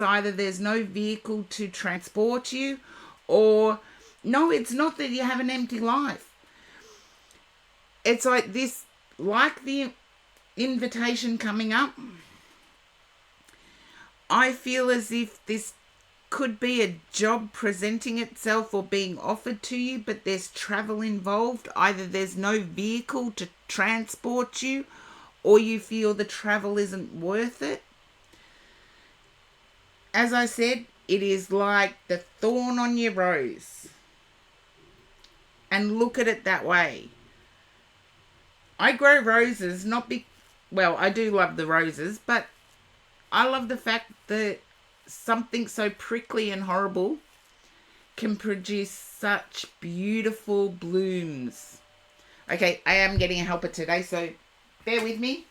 either there's no vehicle to transport you, or no, it's not that you have an empty life. It's like this, like the invitation coming up. I feel as if this could be a job presenting itself or being offered to you, but there's travel involved. Either there's no vehicle to transport you, or you feel the travel isn't worth it. As I said, it is like the thorn on your rose. And look at it that way. I grow roses, not be well, I do love the roses, but I love the fact that something so prickly and horrible can produce such beautiful blooms. Okay, I am getting a helper today, so bear with me.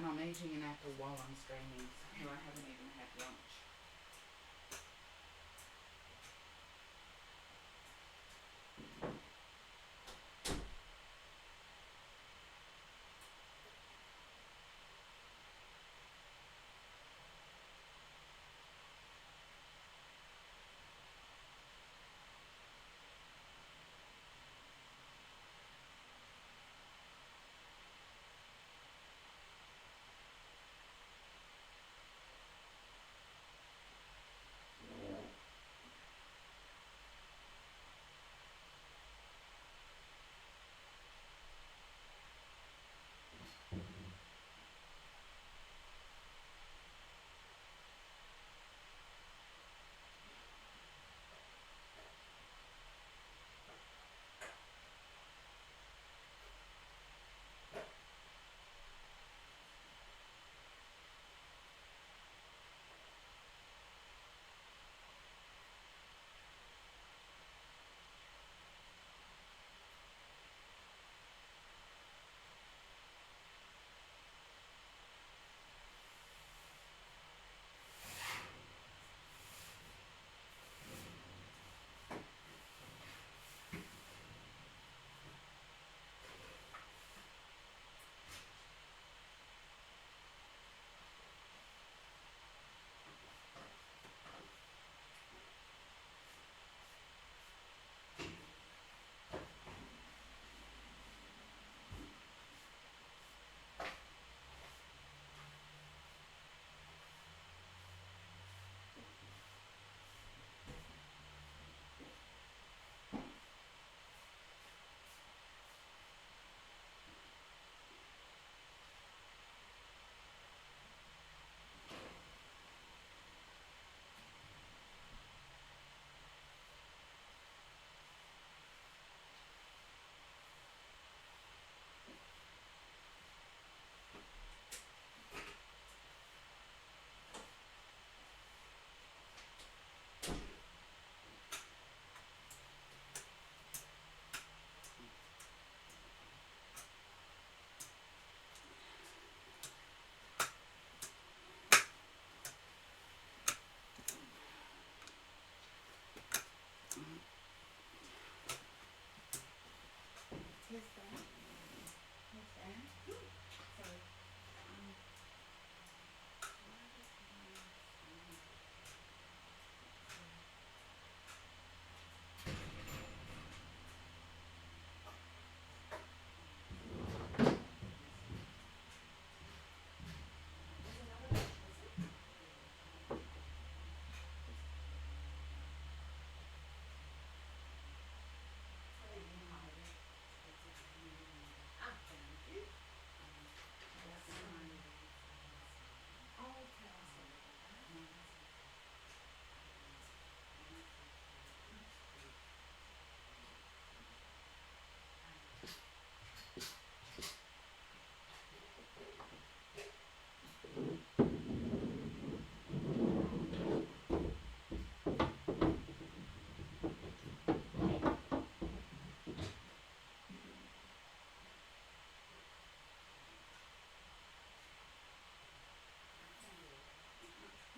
And I'm eating an apple while I'm streaming, so I haven't even had lunch. Yes, Dan. Yes, Dan. Sorry.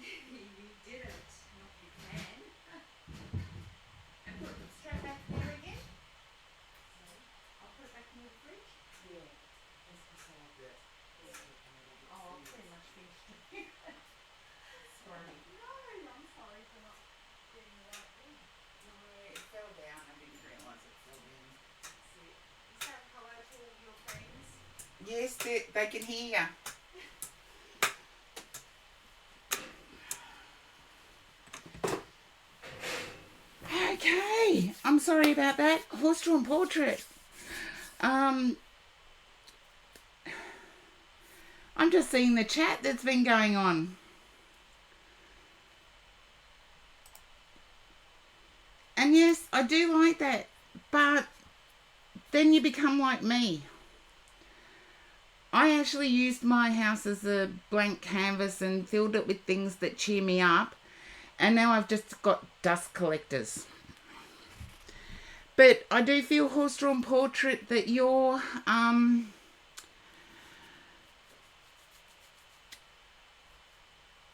You didn't, not you can. And put it straight back there again. I'll put it back in the fridge. Yeah, just beside it. Oh, I've pretty much finished it. Sorry. No, I'm sorry for not doing the right thing. No, it fell down. I didn't realise it fell down. See, say hello to all your friends. Yes, they can hear you. Okay, I'm sorry about that. Horse-drawn portrait. I'm just seeing the chat that's been going on. And yes, I do like that. But then you become like me. I actually used my house as a blank canvas and filled it with things that cheer me up. And now I've just got dust collectors. But I do feel, horse-drawn portrait, that you're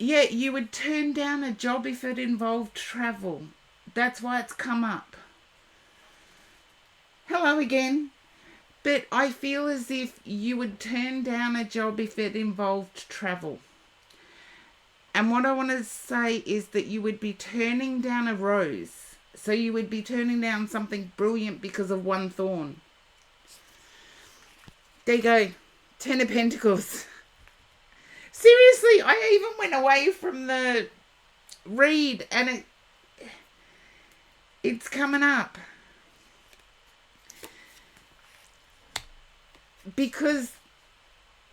Yeah, you would turn down a job if it involved travel. That's why it's come up. Hello again. But I feel as if you would turn down a job if it involved travel. And what I want to say is that you would be turning down a rose. So you would be turning down something brilliant because of one thorn. There you go. 10 of Pentacles. Seriously, I even went away from the read and it's coming up. Because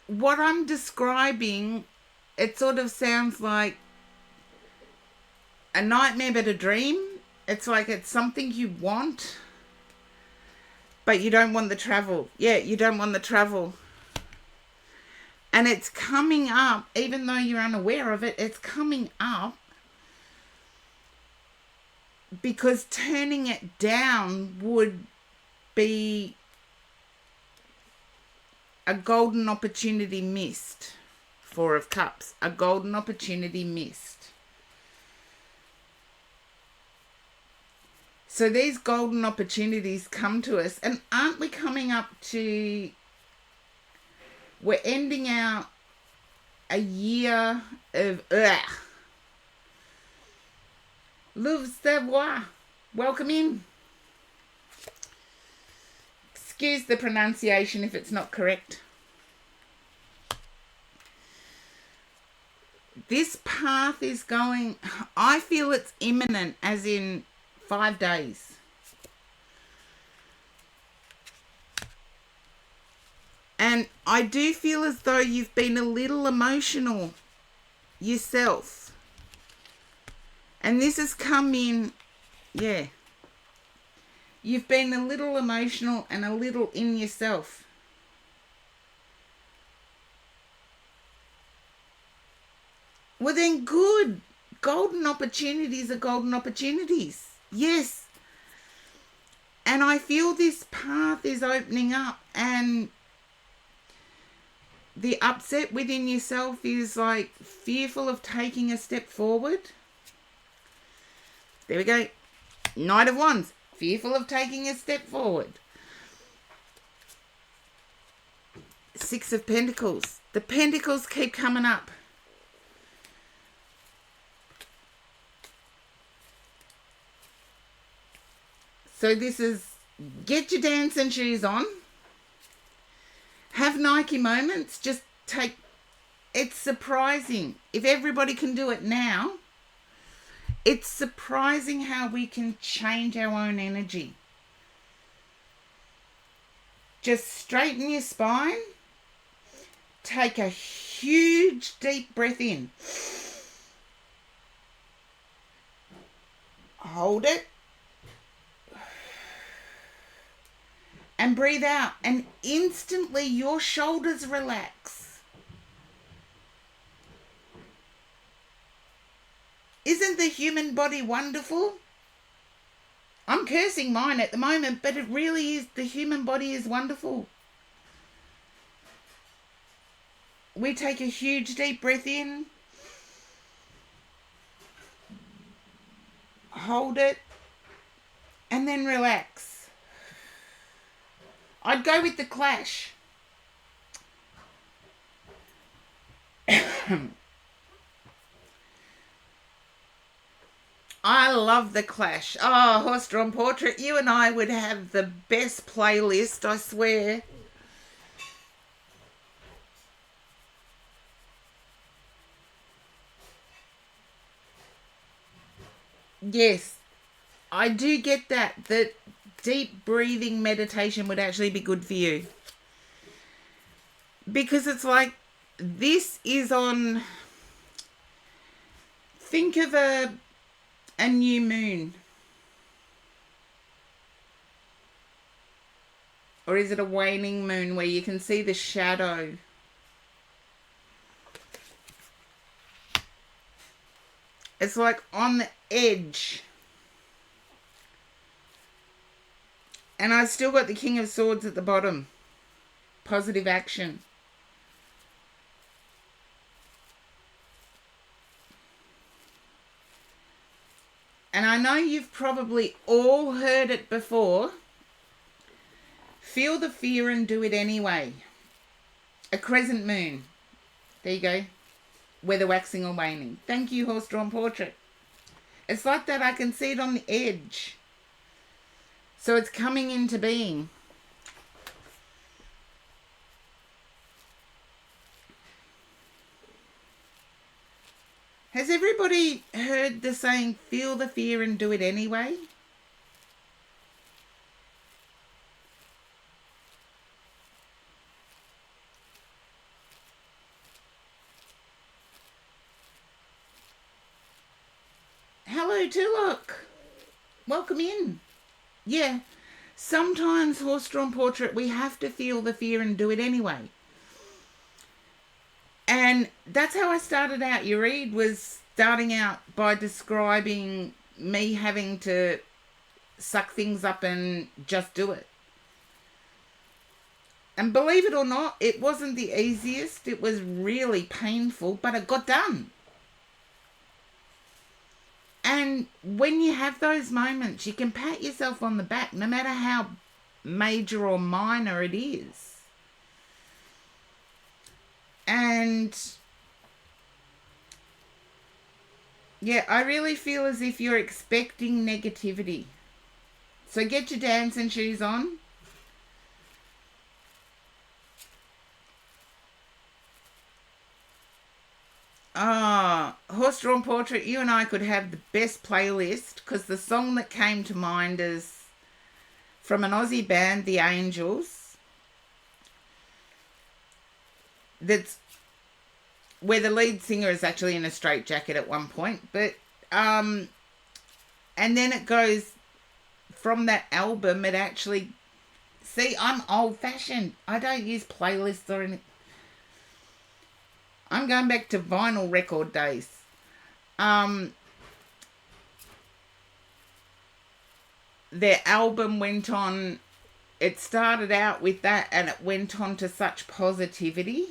what I'm describing, it sort of sounds like a nightmare but a dream. It's like it's something you want, but you don't want the travel. Yeah, you don't want the travel. And it's coming up, even though you're unaware of it, it's coming up because turning it down would be a golden opportunity missed. 4 of Cups, a golden opportunity missed. So these golden opportunities come to us, and aren't we coming up to, we're ending out a year of Louve Savoir. Welcome in. Excuse the pronunciation if it's not correct. This path is going, I feel it's imminent, as in 5 days. And I do feel as though you've been a little emotional yourself. And this has come in, yeah. You've been a little emotional and a little in yourself. Well then, good. Golden opportunities are golden opportunities. Yes. And I feel this path is opening up, and the upset within yourself is like fearful of taking a step forward. There we go. Knight of Wands. Fearful of taking a step forward. 6 of Pentacles. The Pentacles keep coming up. So this is, get your dancing shoes on. Have Nike moments. Just take, it's surprising. If everybody can do it now, it's surprising how we can change our own energy. Just straighten your spine. Take a huge deep breath in. Hold it. And breathe out. And instantly your shoulders relax. Isn't the human body wonderful? I'm cursing mine at the moment, but it really is. The human body is wonderful. We take a huge deep breath in. Hold it. And then relax. I'd go with the Clash. I love the Clash. Oh, Horse-Drawn Portrait, you and I would have the best playlist, I swear. Yes, I do get that. That deep breathing meditation would actually be good for you. Because it's like, this is on, think of a new moon. Or is it a waning moon where you can see the shadow? It's like on the edge. And I've still got the King of Swords at the bottom. Positive action. And I know you've probably all heard it before. Feel the fear and do it anyway. A crescent moon. There you go. Whether waxing or waning. Thank you, Horse Drawn Portrait. It's like that. I can see it on the edge. So it's coming into being. Has everybody heard the saying, feel the fear and do it anyway? Hello, Tulloch. Welcome in. Yeah, sometimes Horse Drawn Portrait, we have to feel the fear and do it anyway. And that's how I started out. Your read was starting out by describing me having to suck things up and just do it. And believe it or not, it wasn't the easiest. It was really painful, but it got done. And when you have those moments, you can pat yourself on the back, no matter how major or minor it is. And yeah, I really feel as if you're expecting negativity. So get your dancing shoes on. Horse Drawn Portrait, you and I could have the best playlist, because the song that came to mind is from an Aussie band, The Angels. That's where the lead singer is actually in a straitjacket at one point. But and then it goes from that album. It actually, see, I'm old fashioned. I don't use playlists or anything. I'm going back to vinyl record days. Their album went on, it started out with that and it went on to such positivity.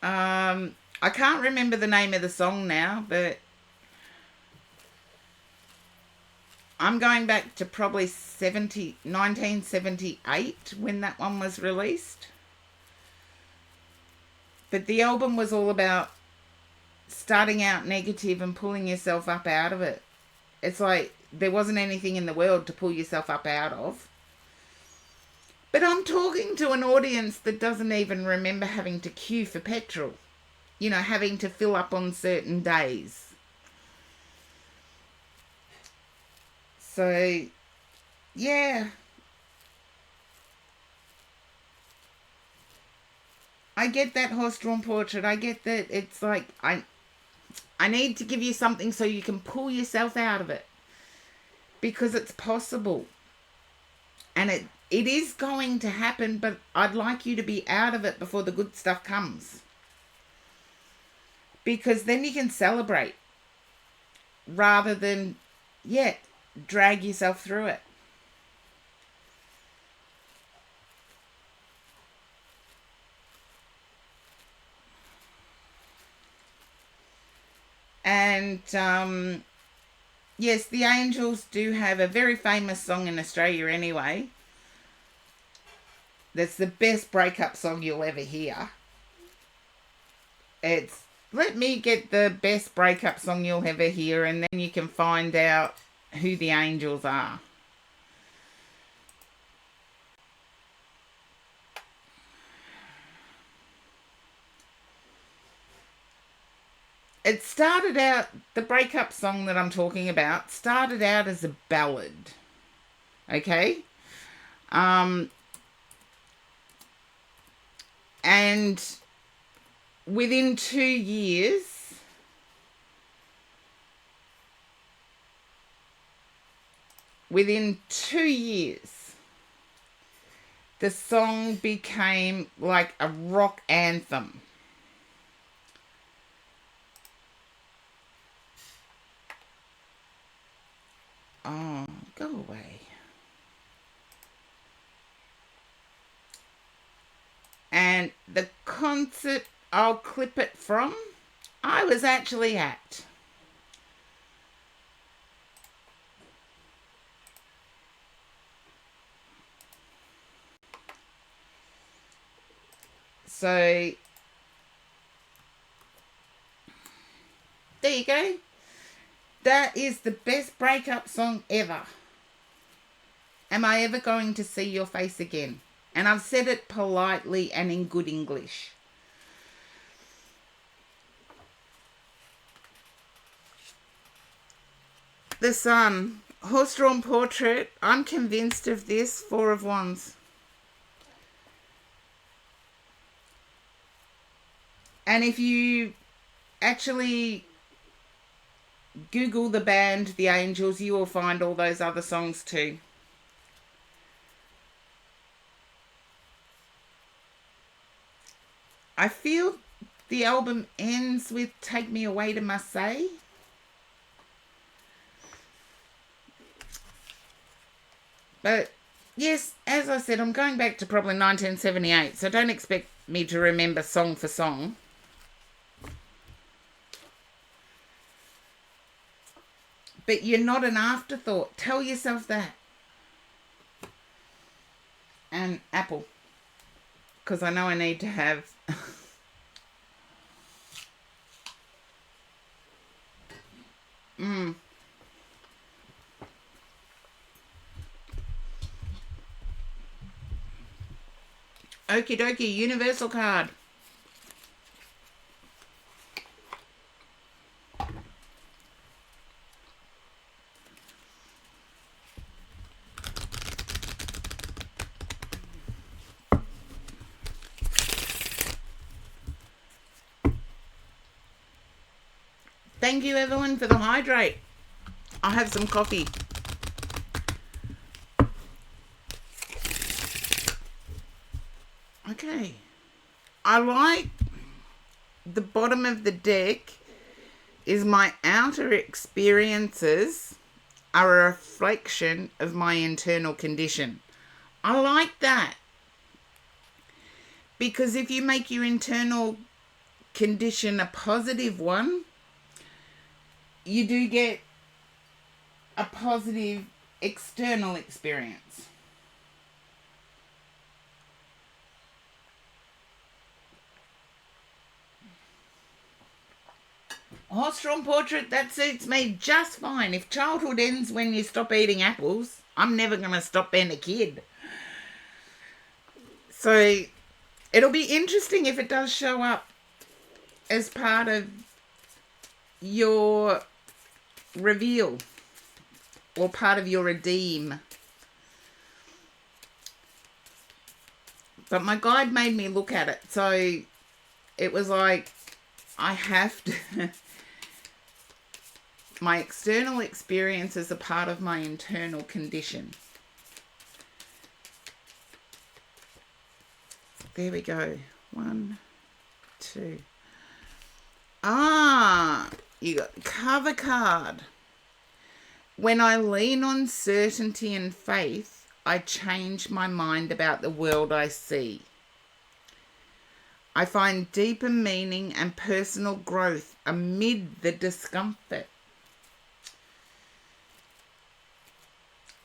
I can't remember the name of the song now, but I'm going back to probably 1978 when that one was released. But the album was all about starting out negative and pulling yourself up out of it. It's like there wasn't anything in the world to pull yourself up out of. But I'm talking to an audience that doesn't even remember having to queue for petrol. You know, having to fill up on certain days. So, yeah. I get that, Horse Drawn Portrait. I get that it's like, I need to give you something so you can pull yourself out of it. Because it's possible. And it is going to happen, but I'd like you to be out of it before the good stuff comes. Because then you can celebrate. Rather than, drag yourself through it. And yes, the Angels do have a very famous song in Australia anyway. That's the best breakup song you'll ever hear. It's, let me get the best breakup song you'll ever hear, and then you can find out who the Angels are. It started out, the breakup song that I'm talking about started out as a ballad. Okay? And within 2 years, the song became like a rock anthem. Oh, go away. And the concert, I'll clip it from. I was actually at. So, there you go. That is the best breakup song ever. Am I ever going to see your face again? And I've said it politely and in good English. The Sun. Horse-drawn portrait. I'm convinced of this. Four of Wands. And if you actually Google the band The Angels, you will find all those other songs too. I feel the album ends with Take Me Away to Marseille. But yes, as I said, I'm going back to probably 1978, so don't expect me to remember song for song. But you're not an afterthought. Tell yourself that. And apple. Because I know I need to have... Okie dokie, universal card. Thank you, Evelyn, for the hydrate. I'll have some coffee. Okay. I like the bottom of the deck is my outer experiences are a reflection of my internal condition. I like that. Because if you make your internal condition a positive one, you do get a positive external experience. Horse-drawn portrait, that suits me just fine. If childhood ends when you stop eating apples, I'm never going to stop being a kid. So it'll be interesting if it does show up as part of your reveal or part of your redeem. But my guide made me look at it, so it was like I have to... My external experience is a part of my internal condition. There we go. 1, 2. You got cover card. When I lean on certainty and faith, I change my mind about the world I see. I find deeper meaning and personal growth amid the discomfort.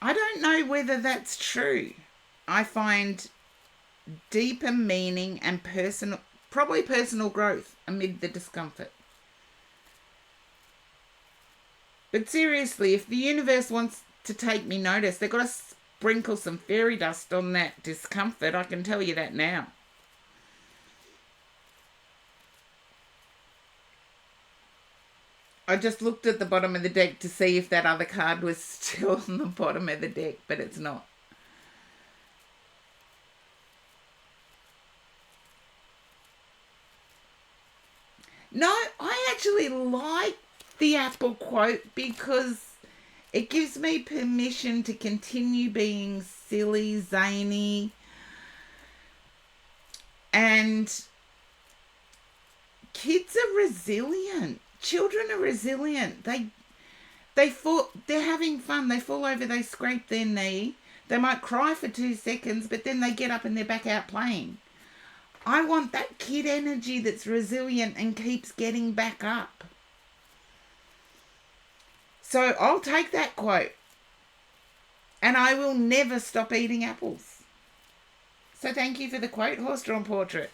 I don't know whether that's true. I find deeper meaning and probably personal growth amid the discomfort. But seriously, if the universe wants to take me notice, they've got to sprinkle some fairy dust on that discomfort. I can tell you that now. I just looked at the bottom of the deck to see if that other card was still on the bottom of the deck, but it's not. No, I actually like the apple quote because it gives me permission to continue being silly, zany, and kids are resilient. Children are resilient. They're having fun. They fall over, they scrape their knee. They might cry for 2 seconds, but then they get up and they're back out playing. I want that kid energy that's resilient and keeps getting back up. So I'll take that quote. And I will never stop eating apples. So thank you for the quote, Horse Drawn Portrait.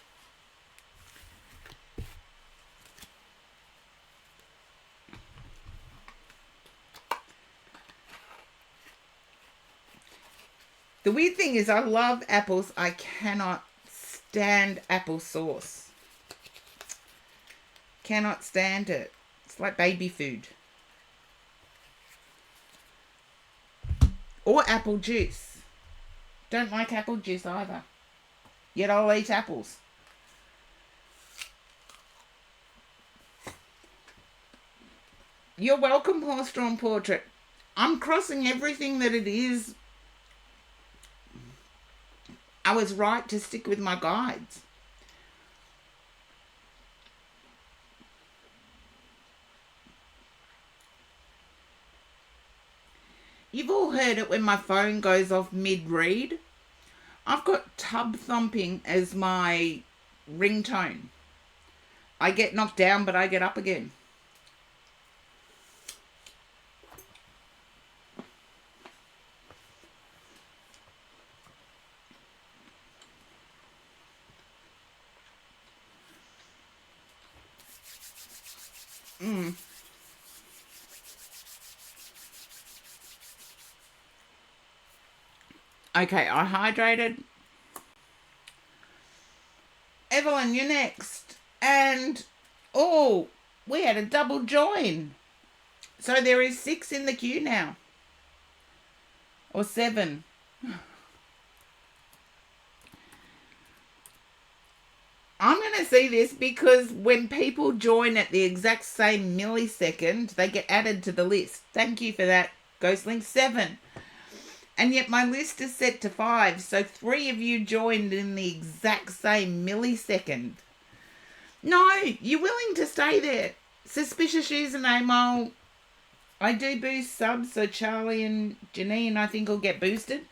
The weird thing is I love apples. I cannot stand applesauce. Cannot stand it. It's like baby food. Or apple juice. Don't like apple juice either. Yet I'll eat apples. You're welcome, Horse Drawn Portrait. I'm crossing everything that it is. I was right to stick with my guides. You've all heard it when my phone goes off mid-read. I've got tub thumping as my ringtone. I get knocked down, but I get up again. Okay, I hydrated. Evelyn, you're next. And, oh, we had a double join. So there is 6 in the queue now. Or 7. I'm going to see this because when people join at the exact same millisecond, they get added to the list. Thank you for that, Ghostlink. 7. And yet my list is set to 5, so 3 of you joined in the exact same millisecond. No, you're willing to stay there. Suspicious username, I do boost subs, so Charlie and Janine I think will get boosted.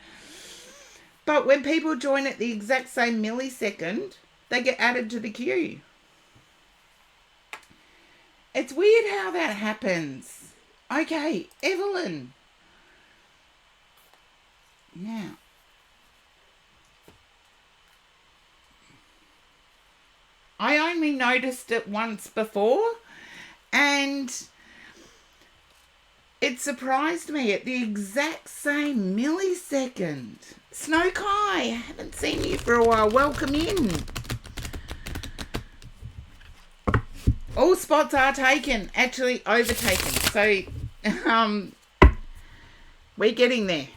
But when people join at the exact same millisecond, they get added to the queue. It's weird how that happens. Okay, Evelyn. Now, I only noticed it once before and it surprised me at the exact same millisecond. Snow Kai, I haven't seen you for a while. Welcome in. All spots are taken, actually overtaken. So, we're getting there.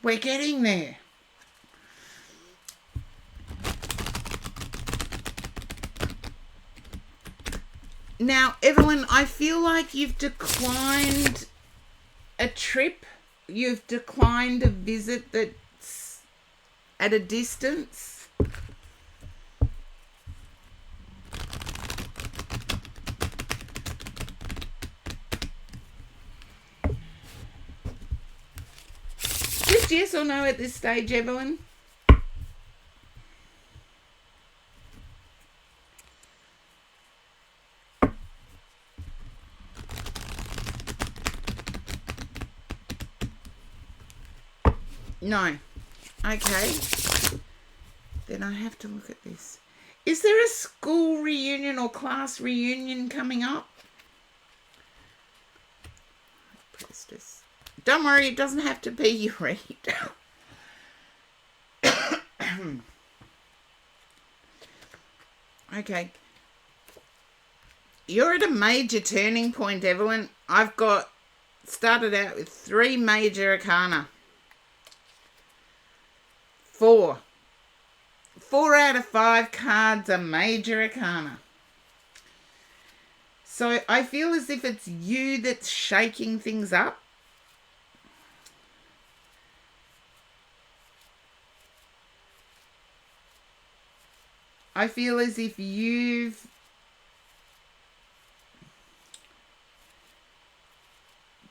We're getting there. Now, Evelyn, I feel like you've declined a trip. You've declined a visit that's at a distance. Just yes or no at this stage, Evelyn? No. Okay. Then I have to look at this. Is there a school reunion or class reunion coming up? Press this. Don't worry, it doesn't have to be your read. Okay. You're at a major turning point, Evelyn. I've got started out with 3 major arcana. 4. 4 out of 5 cards are major arcana. So I feel as if it's you that's shaking things up. I feel as if you've...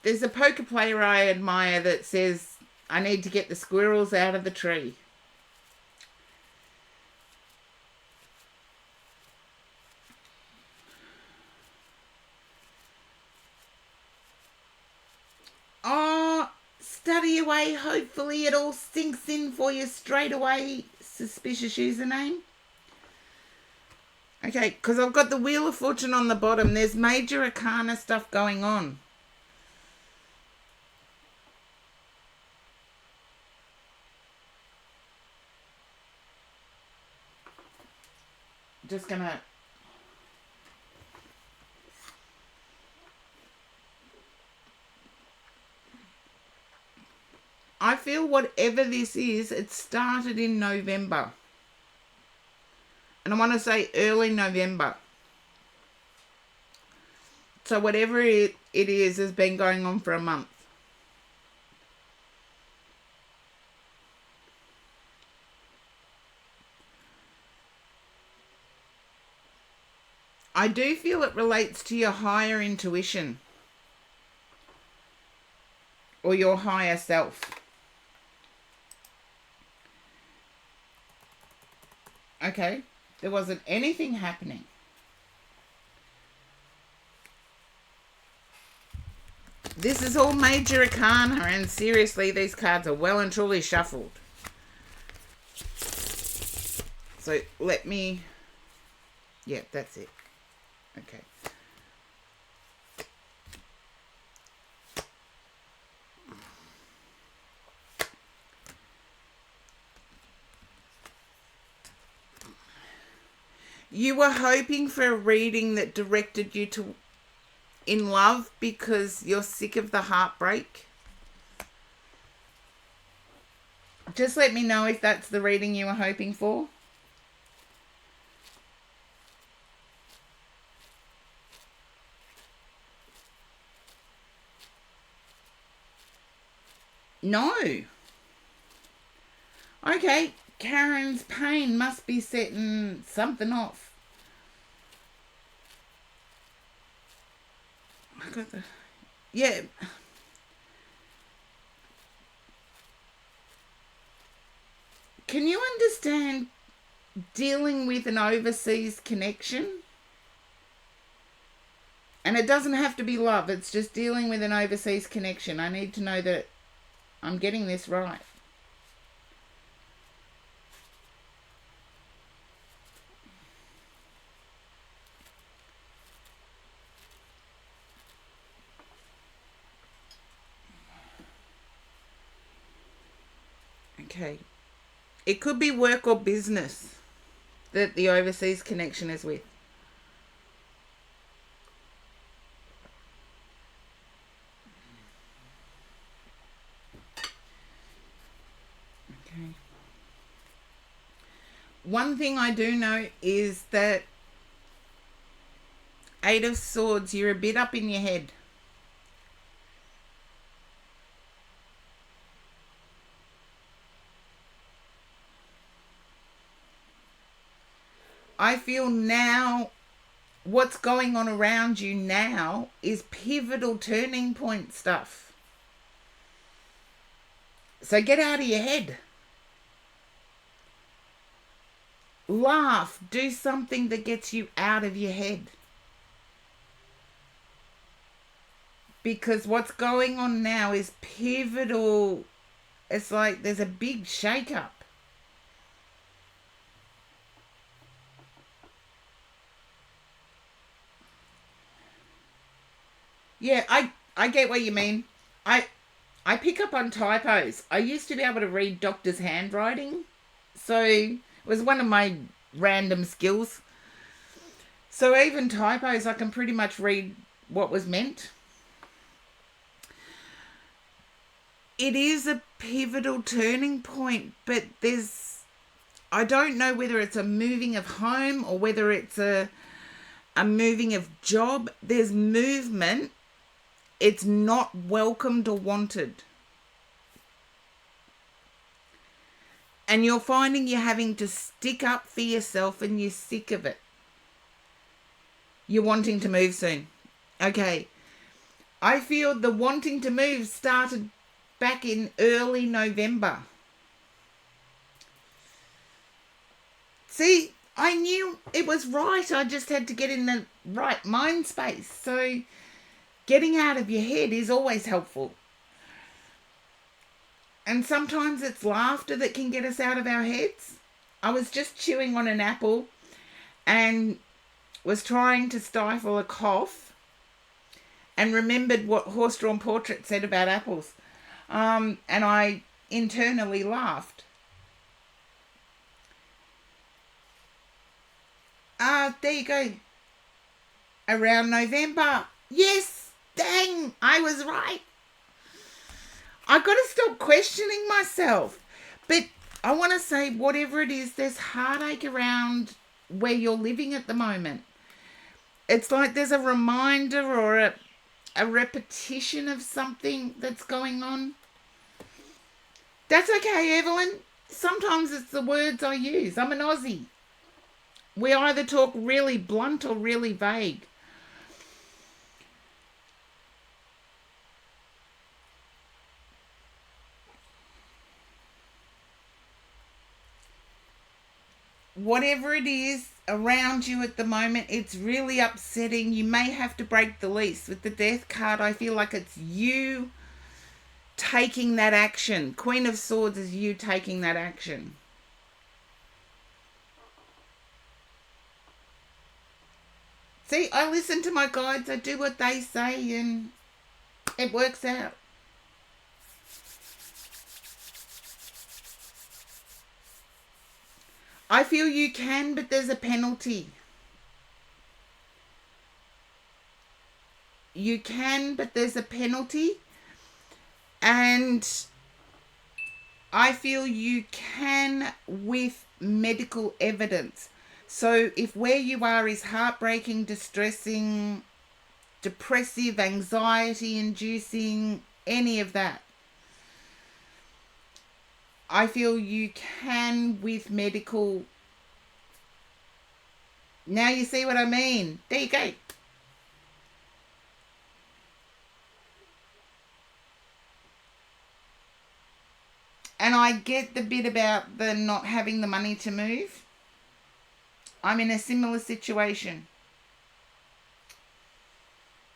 There's a poker player I admire that says, I need to get the squirrels out of the tree. away. Hopefully it all sinks in for you straight away. Suspicious username. Okay, because I've got the Wheel of Fortune on the bottom. There's major arcana stuff going on. Just gonna... I feel whatever this is, it started in November. And I want to say early November. So whatever it is has been going on for a month. I do feel it relates to your higher intuition. Or your higher self. Okay, there wasn't anything happening. This is all major arcana, and seriously, these cards are well and truly shuffled. So let me... Yeah, that's it. Okay. You were hoping for a reading that directed you to in love because you're sick of the heartbreak. Just let me know if that's the reading you were hoping for. No. Okay. Karen's pain must be setting something off. I got the... Yeah. Can you understand dealing with an overseas connection? And it doesn't have to be love. It's just dealing with an overseas connection. I need to know that I'm getting this right. Okay. It could be work or business that the overseas connection is with. Okay. One thing I do know is that 8 of Swords, you're a bit up in your head. I feel now what's going on around you now is pivotal turning point stuff. So get out of your head. Laugh. Do something that gets you out of your head. Because what's going on now is pivotal. It's like there's a big shake-up. Yeah, I get what you mean. I pick up on typos. I used to be able to read doctors' handwriting. So it was one of my random skills. So even typos, I can pretty much read what was meant. It is a pivotal turning point, but I don't know whether it's a moving of home or whether it's a moving of job. There's movement. It's not welcomed or wanted. And you're finding you're having to stick up for yourself and you're sick of it. You're wanting to move soon. Okay. I feel the wanting to move started back in early November. See, I knew it was right. I just had to get in the right mind space. So getting out of your head is always helpful. And sometimes it's laughter that can get us out of our heads. I was just chewing on an apple and was trying to stifle a cough and remembered what Horse-Drawn Portrait said about apples. And I internally laughed. There you go. Around November. Yes, dang, I was right. I've got to stop questioning myself. But I want to say, whatever it is, there's heartache around where you're living at the moment. It's like there's a reminder or a repetition of something that's going on. That's okay, Evelyn. Sometimes it's the words I use. I'm an Aussie. We either talk really blunt or really vague. Whatever it is around you at the moment, it's really upsetting. You may have to break the lease. With the Death card, I feel like it's you taking that action. Queen of Swords is you taking that action. See, I listen to my guides. I do what they say and it works out. I feel you can, but there's a penalty. You can, but there's a penalty. And I feel you can with medical evidence. So if where you are is heartbreaking, distressing, depressive, anxiety inducing, any of that, I feel you can with medical. Now you see what I mean. There you go. And I get the bit about the not having the money to move. I'm in a similar situation.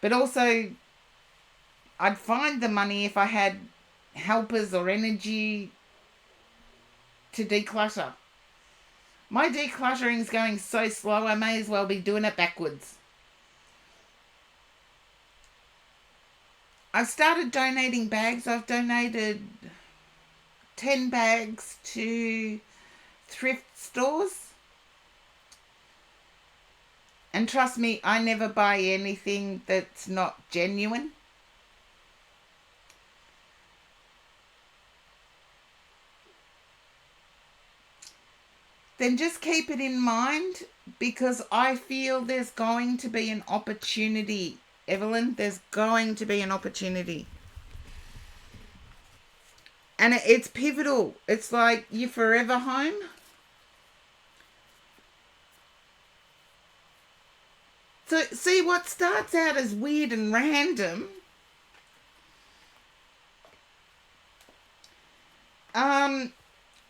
But also, I'd find the money if I had helpers or energy to declutter. My decluttering is going so slow, I may as well be doing it backwards. I've started donating bags. I've donated 10 bags to thrift stores. And trust me, I never buy anything that's not genuine. Then just keep it in mind, because I feel there's going to be an opportunity. Evelyn, there's going to be an opportunity. And it's pivotal. It's like you're forever home. So see, what starts out as weird and random,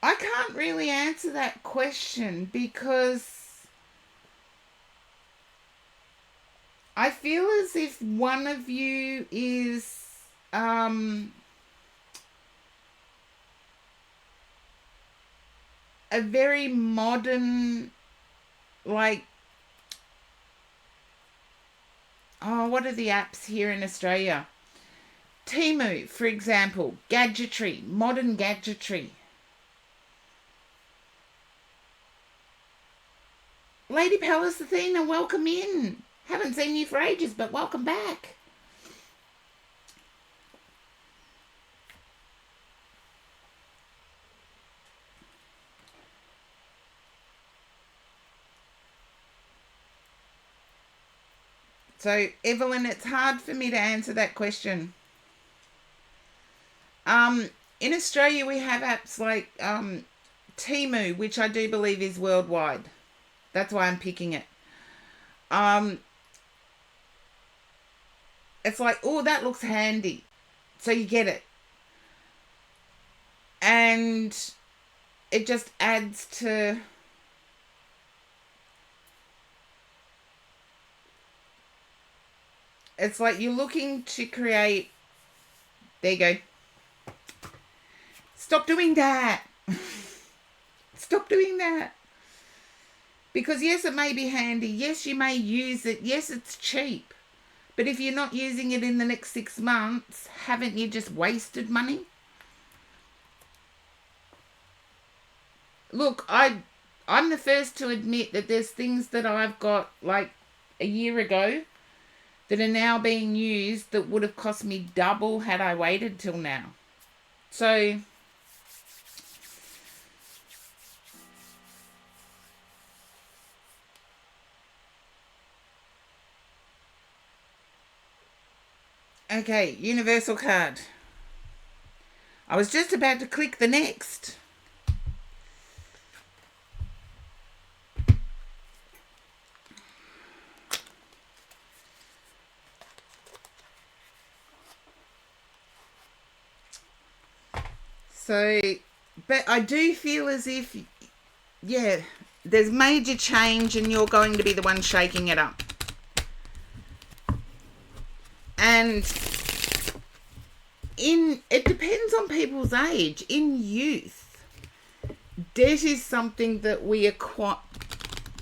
I can't really answer that question because I feel as if one of you is a very modern, like, what are the apps here in Australia? Temu, for example, gadgetry, modern gadgetry. Lady Palace Athena, welcome in. Haven't seen you for ages, but welcome back. So, Evelyn, it's hard for me to answer that question. In Australia, we have apps like Temu, which I do believe is worldwide. That's why I'm picking it. It's like, oh, that looks handy. So you get it. And it just adds to... It's like you're looking to create... There you go. Stop doing that. Stop doing that. Because yes, it may be handy. Yes, you may use it. Yes, it's cheap. But if you're not using it in the next 6 months, haven't you just wasted money? Look, I'm the first to admit that there's things that I've got like a year ago that are now being used that would have cost me double had I waited till now. So okay, universal card. I was just about to click the next. So, but I do feel as if, yeah, there's major change and you're going to be the one shaking it up. And it depends on people's age. In youth, debt is something that we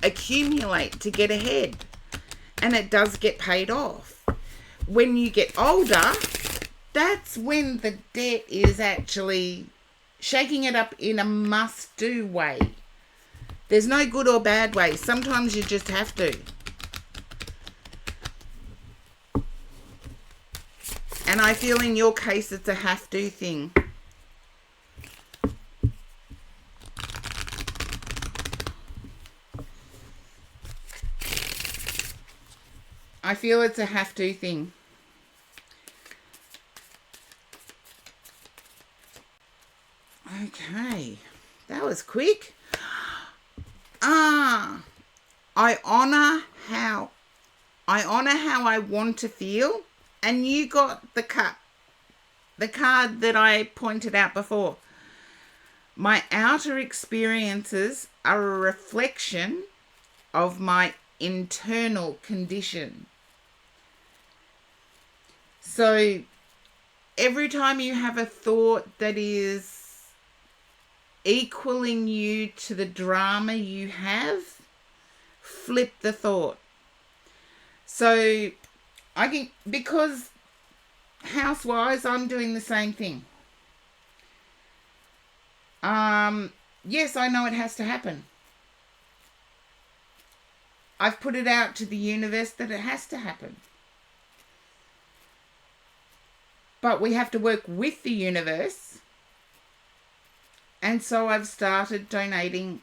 accumulate to get ahead. And it does get paid off. When you get older, that's when the debt is actually shaking it up in a must-do way. There's no good or bad way. Sometimes you just have to. And I feel in your case it's a have-to thing. I feel it's a have-to thing. Okay, that was quick. I honor how I want to feel, and you got the card that I pointed out before. My outer experiences are a reflection of my internal condition. So every time you have a thought that is equaling you to the drama you have, flip the thought. So I can, because house-wise, I'm doing the same thing. Yes, I know it has to happen. I've put it out to the universe that it has to happen. But we have to work with the universe. And so I've started donating.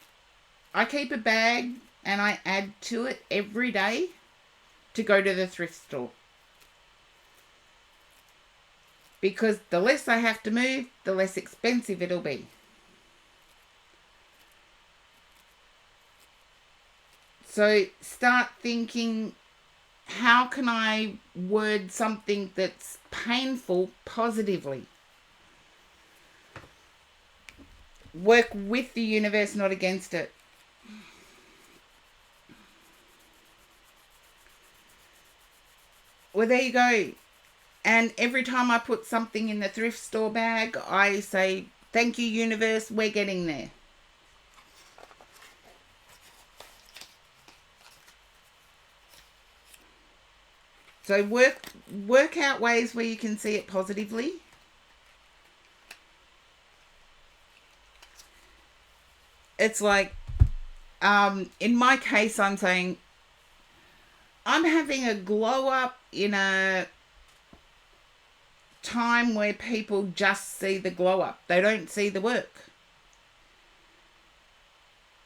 I keep a bag and I add to it every day to go to the thrift store. Because the less I have to move, the less expensive it'll be. So start thinking, how can I word something that's painful positively? Work with the universe, not against it. Well, there you go. And every time I put something in the thrift store bag, I say, thank you, universe, we're getting there. So work out ways where you can see it positively. It's like, in my case, I'm saying, I'm having a glow up in a time where people just see the glow up. They don't see the work.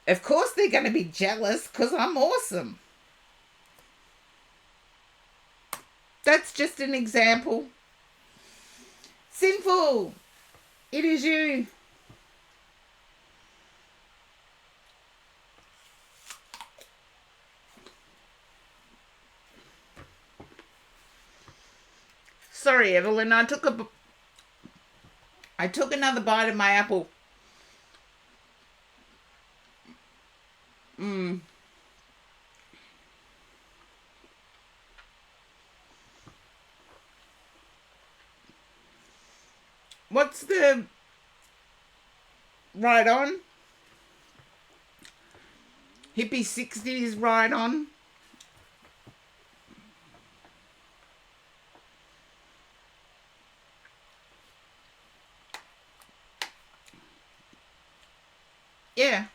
Of course they're going to be jealous because I'm awesome. That's just an example. Sinful. It is you. Sorry, Evelyn. I took another bite of my apple. What's the right on. Hippie 60s, right on. Yeah.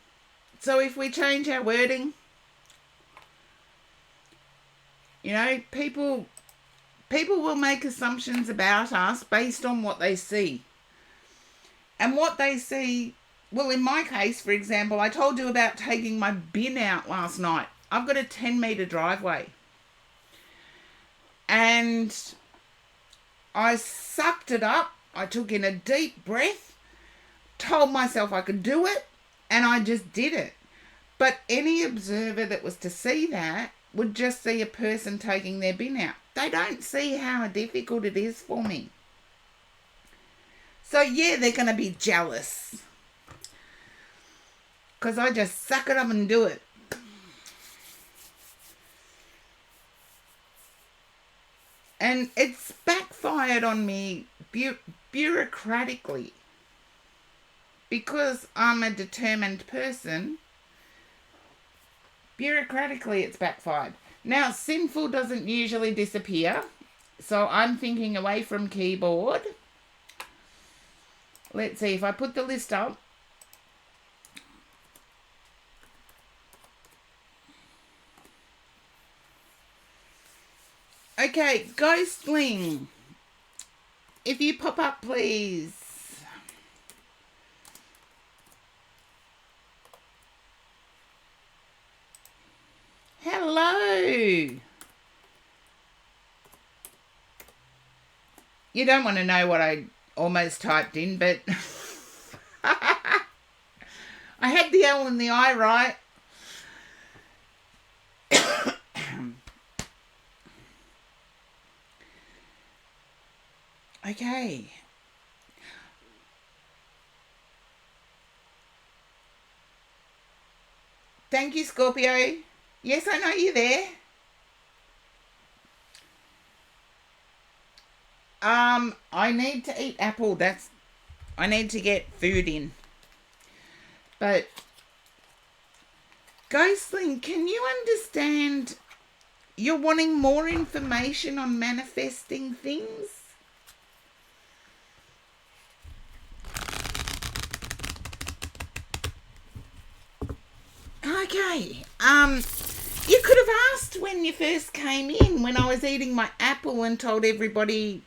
So if we change our wording, you know, people will make assumptions about us based on what they see. And what they see, well, in my case, for example, I told you about taking my bin out last night. I've got a 10-metre driveway. And I sucked it up. I took in a deep breath, told myself I could do it, and I just did it. But any observer that was to see that would just see a person taking their bin out. They don't see how difficult it is for me. So yeah, they're going to be jealous. Because I just suck it up and do it. And it's backfired on me bureaucratically. Because I'm a determined person, bureaucratically it's backfired. Now, sinful doesn't usually disappear. So I'm thinking away from keyboard. Let's see if I put the list up. Okay, Ghostling. If you pop up, please. Hello. You don't want to know what I almost typed in, but I had the L and the I right. Okay. Thank you, Scorpio. Yes, I know you're there. I need to eat apple. I need to get food in. But Ghostling, can you understand you're wanting more information on manifesting things? Okay. You could have asked when you first came in, when I was eating my apple, and told everybody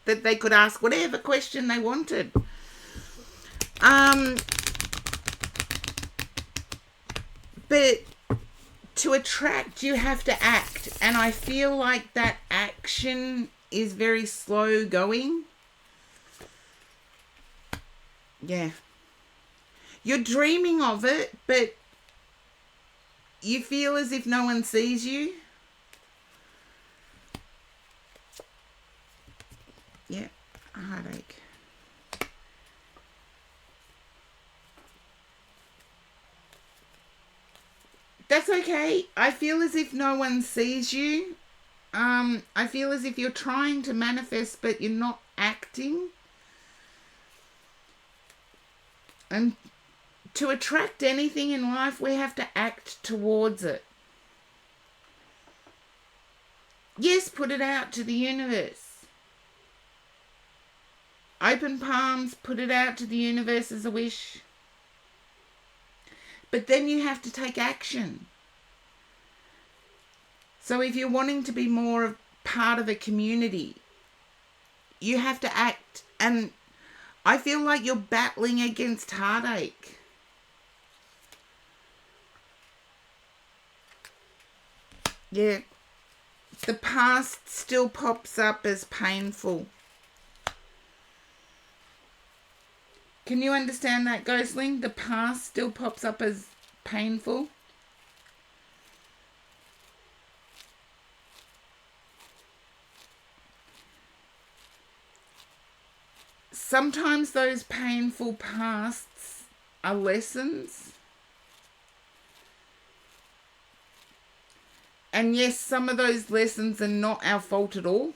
that they could ask whatever question they wanted. But to attract, you have to act. And I feel like that action is very slow going. Yeah. You're dreaming of it, but you feel as if no one sees you. Yeah, a heartache. That's okay. I feel as if no one sees you. I feel as if you're trying to manifest, but you're not acting. And to attract anything in life, we have to act towards it. Yes, put it out to the universe. Open palms, put it out to the universe as a wish. But then you have to take action. So if you're wanting to be more of part of a community, you have to act. And I feel like you're battling against heartache. Yeah. The past still pops up as painful. Can you understand that, Ghostling? The past still pops up as painful. Sometimes those painful pasts are lessons. And yes, some of those lessons are not our fault at all.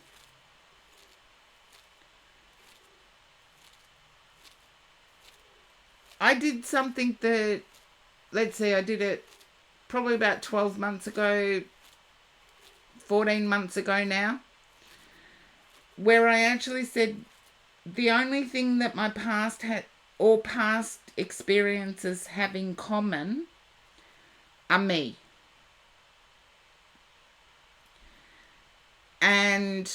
I did something that, let's see, I did it probably about 12 months ago, 14 months ago now, where I actually said the only thing that my past had or past experiences have in common are me. And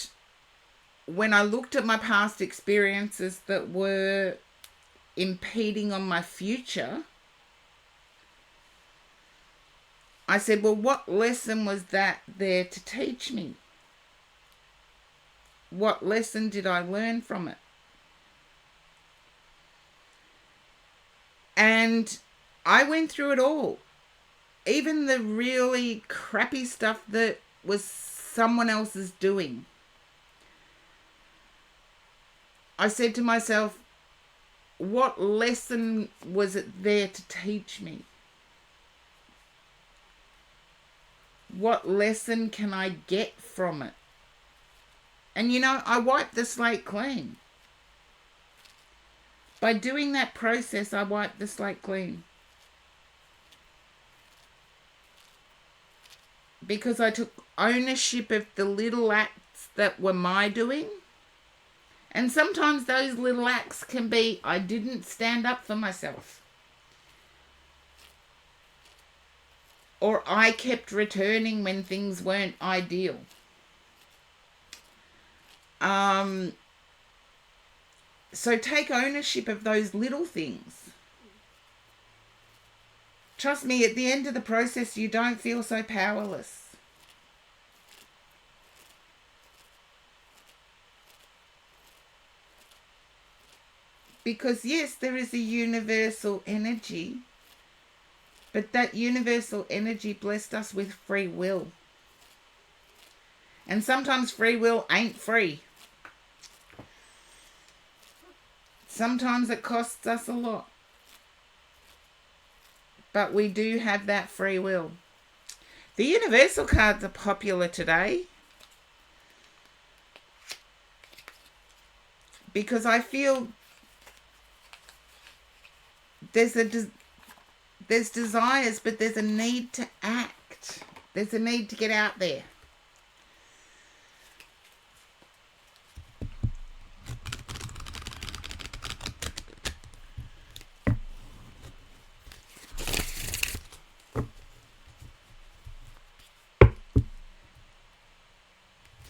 when I looked at my past experiences that were impeding on my future, I said, well, what lesson was that there to teach me? What lesson did I learn from it? And I went through it all. Even the really crappy stuff that was someone else's doing. I said to myself, what lesson was it there to teach me? What lesson can I get from it? And I wiped the slate clean. By doing that process, I wiped the slate clean. Because I took ownership of the little acts that were my doing. And sometimes those little acts can be, I didn't stand up for myself. Or I kept returning when things weren't ideal. So take ownership of those little things. Trust me, at the end of the process, you don't feel so powerless. Because yes, there is a universal energy, but that universal energy blessed us with free will. And sometimes free will ain't free. Sometimes it costs us a lot. But we do have that free will. The universal cards are popular today. Because I feel there's desires, but there's a need to act. There's a need to get out there.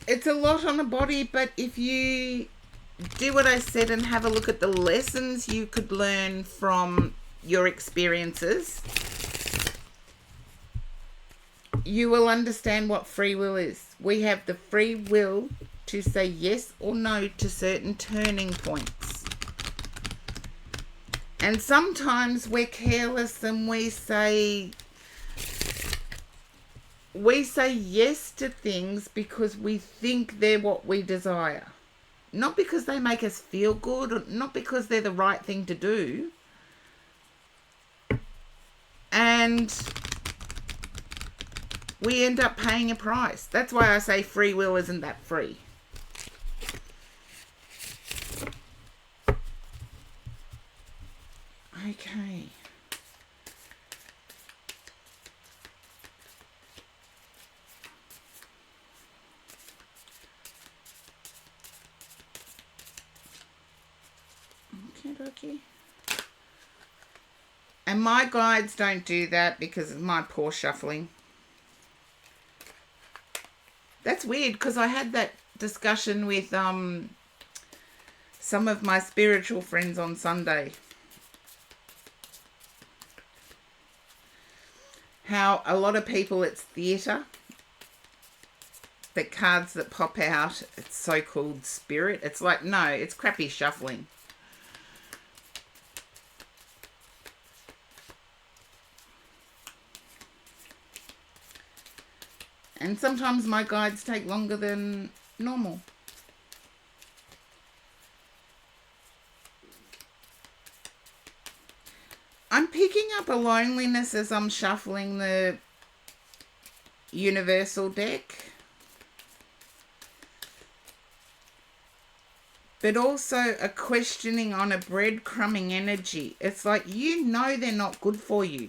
It's a lot on the body, but if you do what I said and have a look at the lessons you could learn from your experiences, you will understand what free will is. We have the free will to say yes or no to certain turning points. And sometimes we're careless and we say yes to things because we think they're what we desire. Not because they make us feel good, or not because they're the right thing to do. And we end up paying a price. That's why I say free will isn't that free. Okay. Okay. And my guides don't do that because of my poor shuffling. That's weird because I had that discussion with some of my spiritual friends on Sunday. How a lot of people, it's theatre. The cards that pop out, it's so-called spirit. It's like, no, it's crappy shuffling. And sometimes my guides take longer than normal. I'm picking up a loneliness as I'm shuffling the universal deck. but also a questioning on a breadcrumbing energy. It's like, you know, they're not good for you.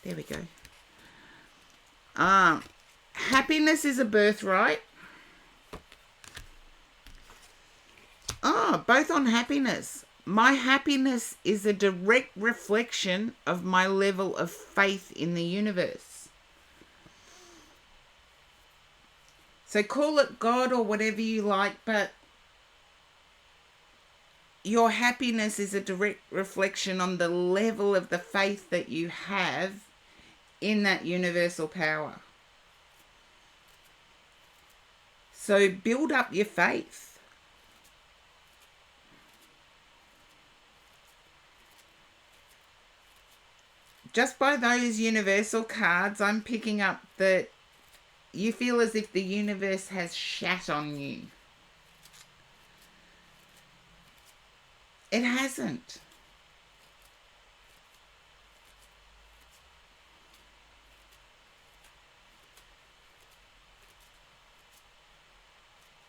There we go. Happiness is a birthright. Both on happiness. My happiness is a direct reflection of my level of faith in the universe. So call it God or whatever you like, but your happiness is a direct reflection on the level of the faith that you have in that universal power. So build up your faith. Just by those universal cards, I'm picking up that you feel as if the universe has shat on you. It hasn't.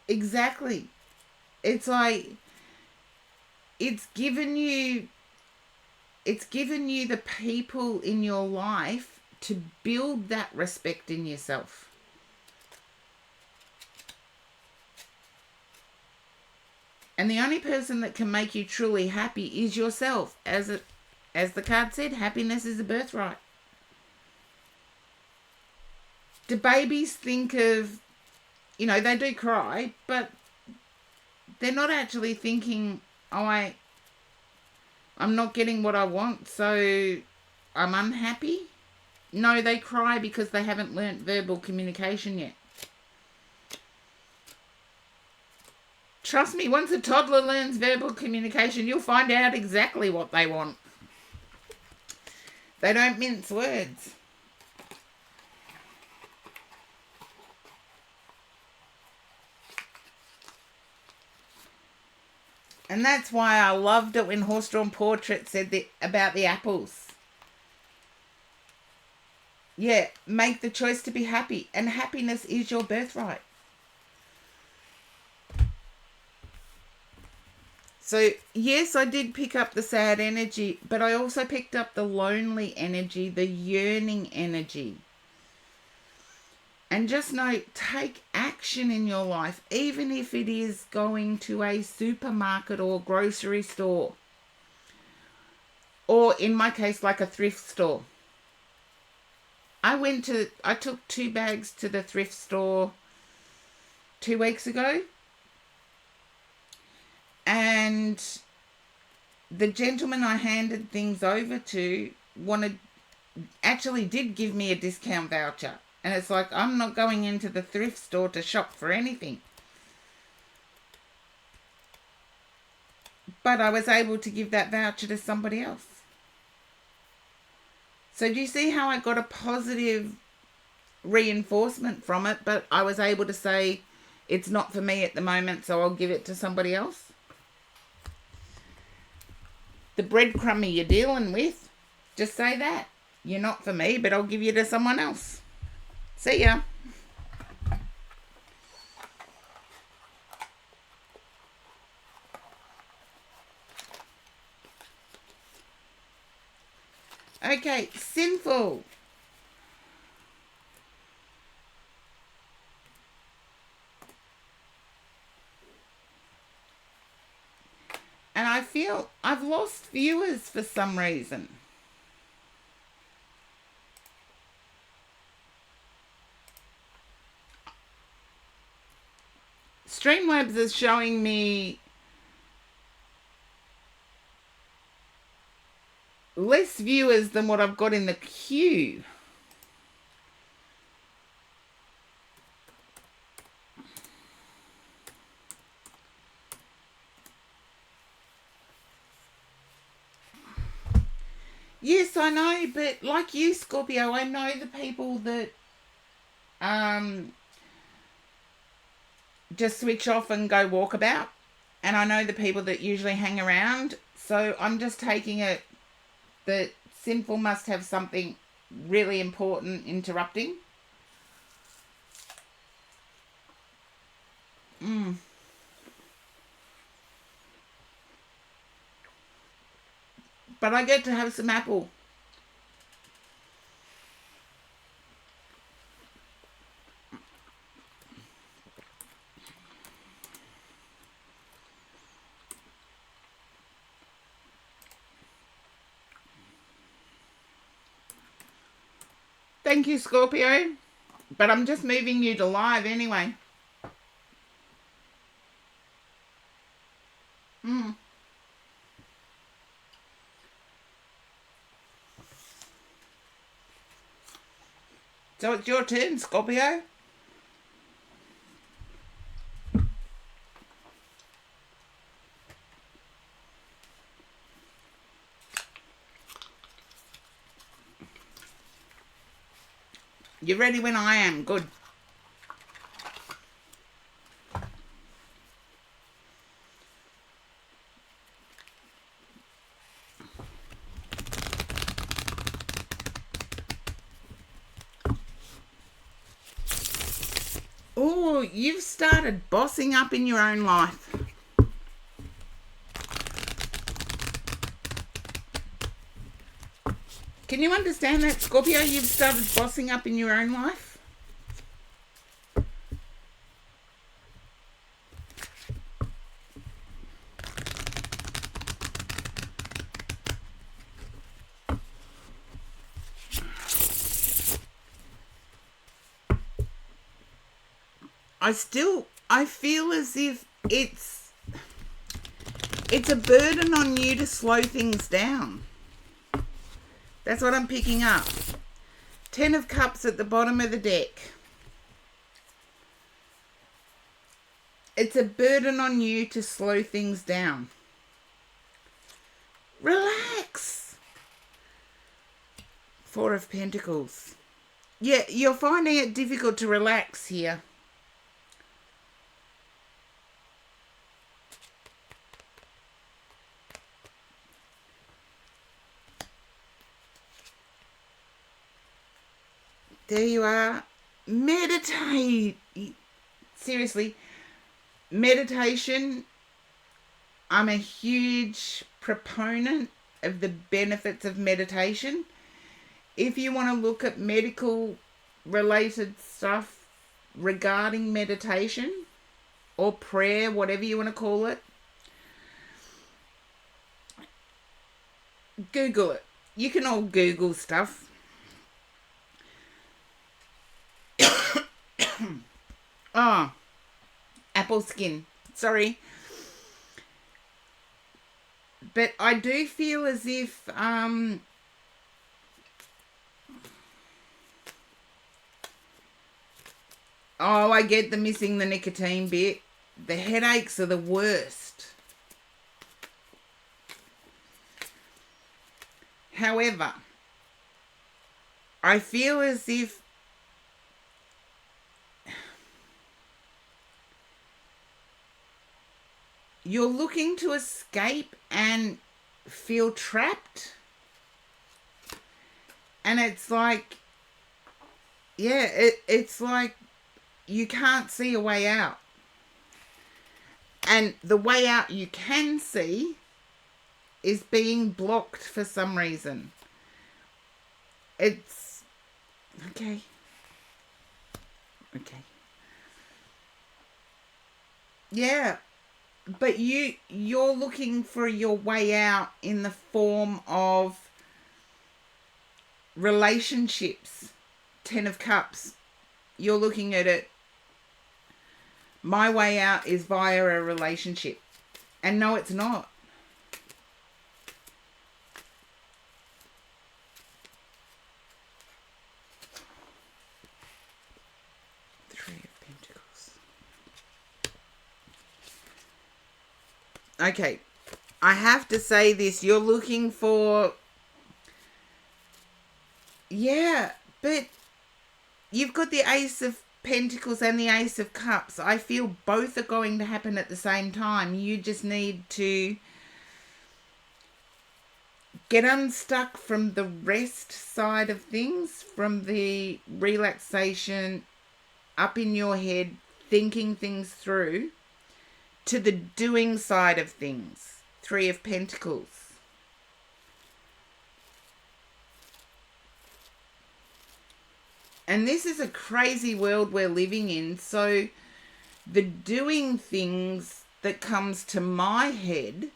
Exactly. It's like it's given you the people in your life to build that respect in yourself. And the only person that can make you truly happy is yourself. As the card said, happiness is a birthright. Do babies think of, they do cry, but they're not actually thinking, I'm not getting what I want, so I'm unhappy? No, they cry because they haven't learnt verbal communication yet. Trust me, once a toddler learns verbal communication, you'll find out exactly what they want. They don't mince words. And that's why I loved it when Horse Drawn Portrait said about the apples. Yeah, make the choice to be happy. And happiness is your birthright. So, yes, I did pick up the sad energy, but I also picked up the lonely energy, the yearning energy. And just know, take action in your life, even if it is going to a supermarket or grocery store. Or in my case, like a thrift store. I took 2 bags to the thrift store 2 weeks ago. And the gentleman I handed things over to actually did give me a discount voucher. And it's like, I'm not going into the thrift store to shop for anything. But I was able to give that voucher to somebody else. So do you see how I got a positive reinforcement from it, but I was able to say, it's not for me at the moment, so I'll give it to somebody else? The breadcrumber you're dealing with, just say that. You're not for me, but I'll give you to someone else. See ya. Okay, sinful. And I feel I've lost viewers for some reason. Streamlabs is showing me less viewers than what I've got in the queue. Yes, I know, but like you, Scorpio, I know the people that just switch off and go walkabout. And I know the people that usually hang around. So I'm just taking it that Sinful must have something really important interrupting. But I get to have some apple. Thank you, Scorpio. But I'm just moving you to live anyway. So it's your turn, Scorpio. You're ready when I am. Good. Oh, you've started bossing up in your own life. Can you understand that, Scorpio? You've started bossing up in your own life? I feel as if it's a burden on you to slow things down. That's what I'm picking up. 10 of Cups at the bottom of the deck. It's a burden on you to slow things down. Relax. 4 of Pentacles. Yeah, you're finding it difficult to relax here. There you are. Meditate. Seriously, meditation. I'm a huge proponent of the benefits of meditation. If you want to look at medical related stuff regarding meditation or prayer, whatever you want to call it, Google it. You can all Google stuff. Oh, apple skin. Sorry. But I do feel as if oh, I get the missing the nicotine bit. The headaches are the worst. However, I feel as if you're looking to escape and feel trapped. And it's like, yeah, it's like you can't see a way out. And the way out you can see is being blocked for some reason. It's okay. Yeah. But you're looking for your way out in the form of relationships. 10 of Cups. You're looking at it. My way out is via a relationship. And no, it's not. Okay, I have to say this. You're looking for... Yeah, but you've got the Ace of Pentacles and the Ace of Cups. I feel both are going to happen at the same time. You just need to get unstuck from the rest side of things, from the relaxation, up in your head, thinking things through, to the doing side of things. 3 of Pentacles. And this is a crazy world we're living in. So the doing things that comes to my head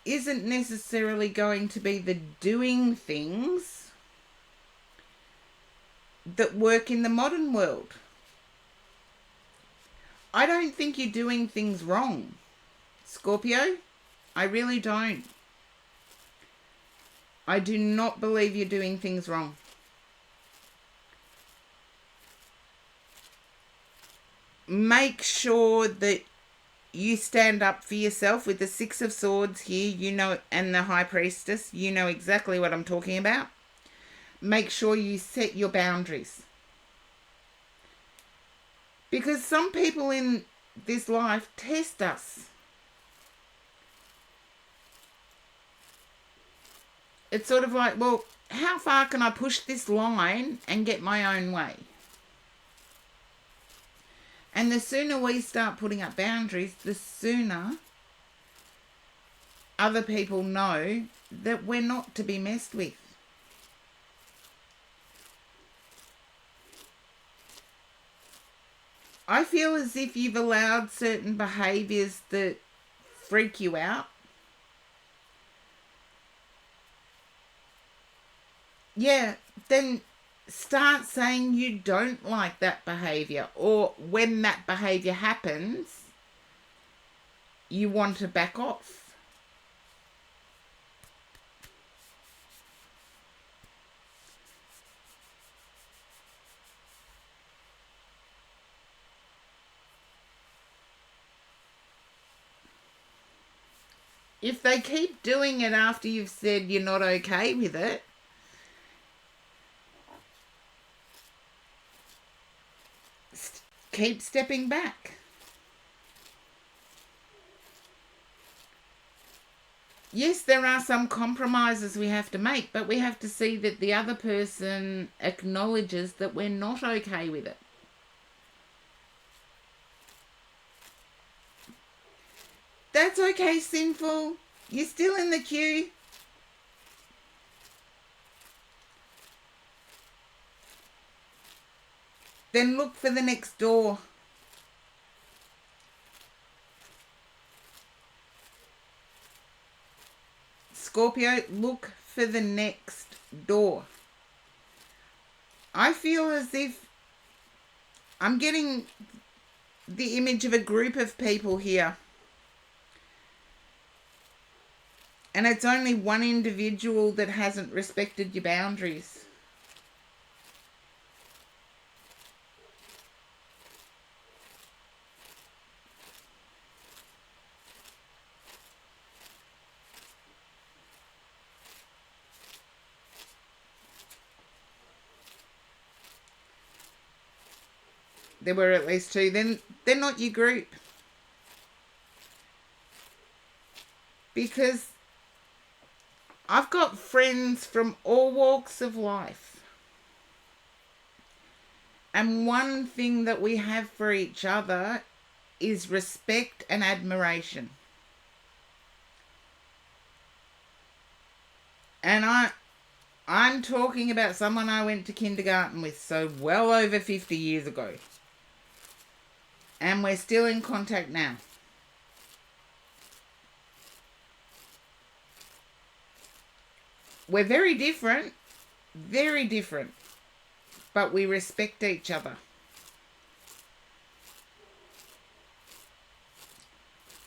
isn't necessarily going to be the doing things that work in the modern world. I don't think you're doing things wrong, Scorpio. I really don't. I do not believe you're doing things wrong. Make sure that you stand up for yourself with the Six of Swords here, you know, and the High Priestess. You know exactly what I'm talking about. Make sure you set your boundaries. Because some people in this life test us. It's sort of like, well, how far can I push this line and get my own way? And the sooner we start putting up boundaries, the sooner other people know that we're not to be messed with. I feel as if you've allowed certain behaviours that freak you out. Yeah, then start saying you don't like that behaviour, or when that behaviour happens, you want to back off. If they keep doing it after you've said you're not okay with it, keep stepping back. Yes, there are some compromises we have to make, but we have to see that the other person acknowledges that we're not okay with it. That's okay, Sinful. You're still in the queue. Then look for the next door. Scorpio, look for the next door. I feel as if I'm getting the image of a group of people here. And it's only one individual that hasn't respected your boundaries. There were at least two. Then they're not your group. Because I've got friends from all walks of life. And one thing that we have for each other is respect and admiration. And I'm talking about someone I went to kindergarten with, so well over 50 years ago. And we're still in contact now. We're very different, but we respect each other.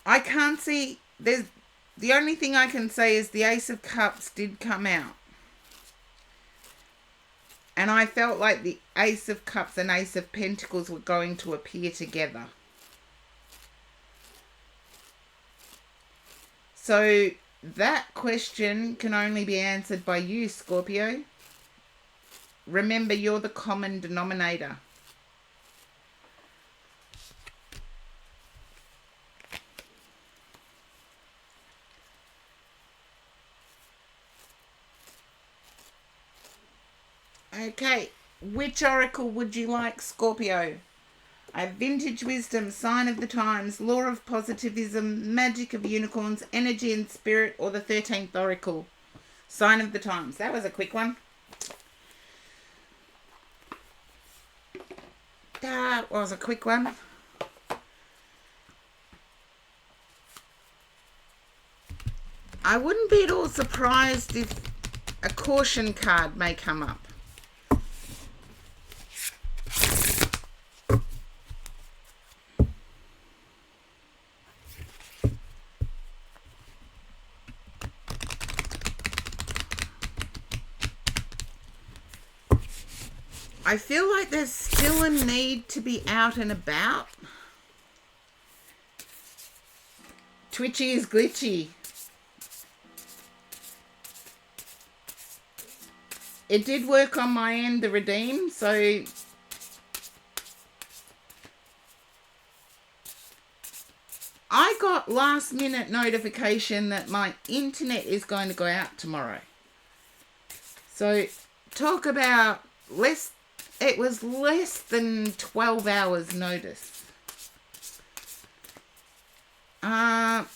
I can't see, the only thing I can say is the Ace of Cups did come out. And I felt like the Ace of Cups and Ace of Pentacles were going to appear together. So that question can only be answered by you, Scorpio. Remember, you're the common denominator. Okay, which oracle would you like, Scorpio? I have Vintage Wisdom, Sign of the Times, Law of Positivism, Magic of Unicorns, Energy and Spirit, or the 13th Oracle? Sign of the Times. That was a quick one. That was a quick one. I wouldn't be at all surprised if a caution card may come up. I feel like there's still a need to be out and about. Twitchy is glitchy. It did work on my end, the redeem, so I got last minute notification that my internet is going to go out tomorrow. So talk about it was less than 12 hours notice. Out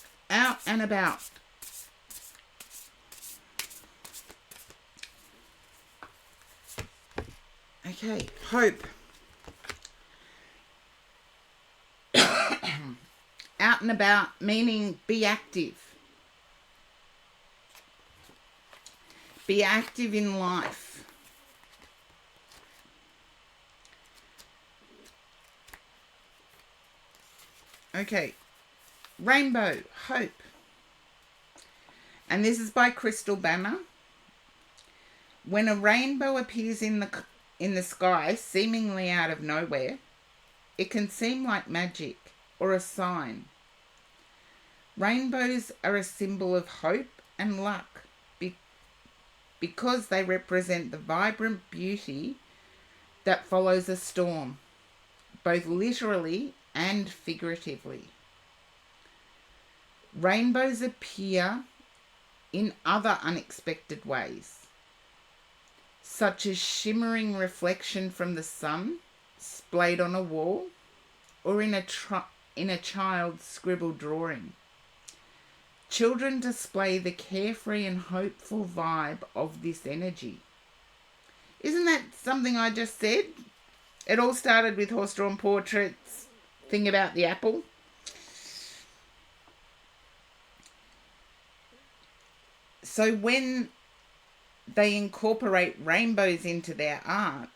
and about. Okay, hope. Out and about, meaning be active. Be active in life. Okay, Rainbow, Hope. And this is by Crystal Banner. When a rainbow appears in the sky, seemingly out of nowhere, it can seem like magic or a sign. Rainbows are a symbol of hope and luck because they represent the vibrant beauty that follows a storm, both literally and figuratively. Rainbows appear in other unexpected ways, such as shimmering reflection from the sun splayed on a wall or in a child's scribbled drawing. Children display the carefree and hopeful vibe of this energy. Isn't that something I just said? It all started with horse-drawn portraits, thing about the apple. So when they incorporate rainbows into their art,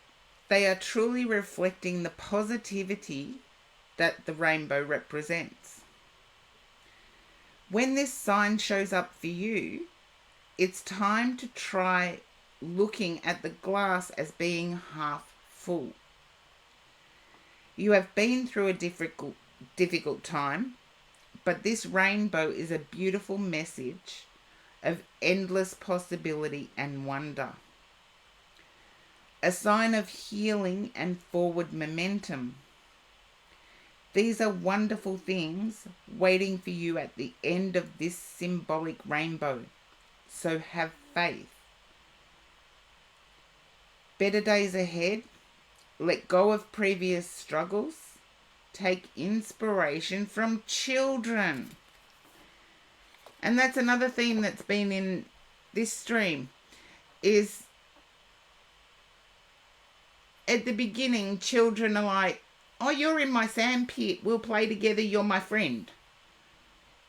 they are truly reflecting the positivity that the rainbow represents. When this sign shows up for you, it's time to try looking at the glass as being half full. You have been through a difficult time, but this rainbow is a beautiful message of endless possibility and wonder. A sign of healing and forward momentum. These are wonderful things waiting for you at the end of this symbolic rainbow. So have faith. Better days ahead. Let go of previous struggles. Take inspiration from children. And that's another theme that's been in this stream, is at the beginning, children are like, oh, you're in my sandpit, we'll play together, you're my friend.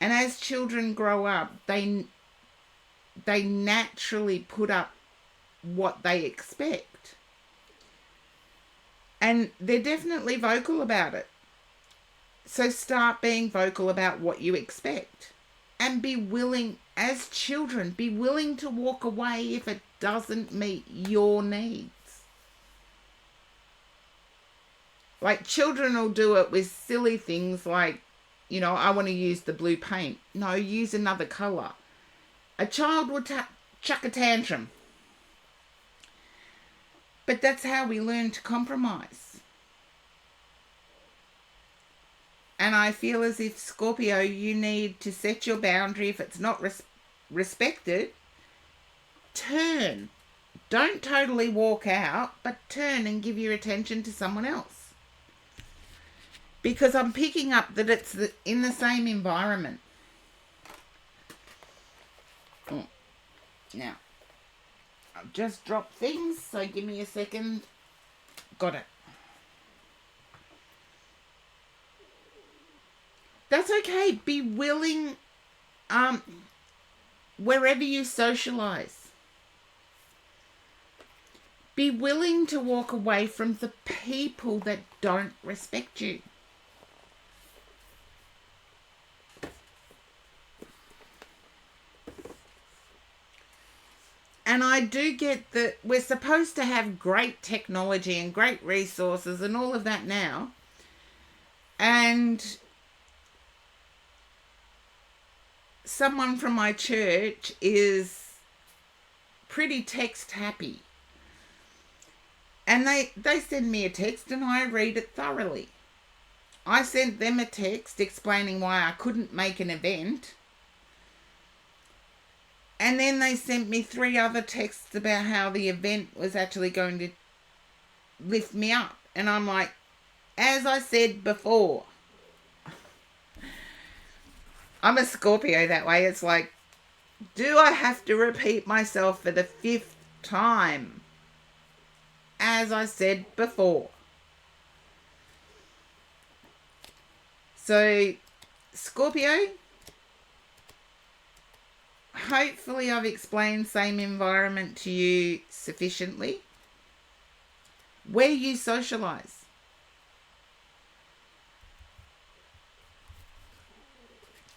And as children grow up, they naturally put up what they expect. And they're definitely vocal about it. So start being vocal about what you expect. And be willing, as children, be willing to walk away if it doesn't meet your needs. Like, children will do it with silly things like, you know, I want to use the blue paint. No, use another colour. A child will chuck a tantrum. But that's how we learn to compromise. And I feel as if, Scorpio, you need to set your boundary. If it's not respected, turn. Don't totally walk out, but turn and give your attention to someone else. Because I'm picking up that it's in the same environment. Now, I've just dropped things, so give me a second. Got it. That's okay. Be willing, wherever you socialize, be willing to walk away from the people that don't respect you. And I do get that we're supposed to have great technology and great resources and all of that now. And someone from my church is pretty text happy. And they send me a text and I read it thoroughly. I sent them a text explaining why I couldn't make an event. And then they sent me 3 other texts about how the event was actually going to lift me up. And I'm like, as I said before, I'm a Scorpio that way. It's like, do I have to repeat myself for the 5th time? As I said before. So, Scorpio, hopefully I've explained same environment to you sufficiently. Where you socialise.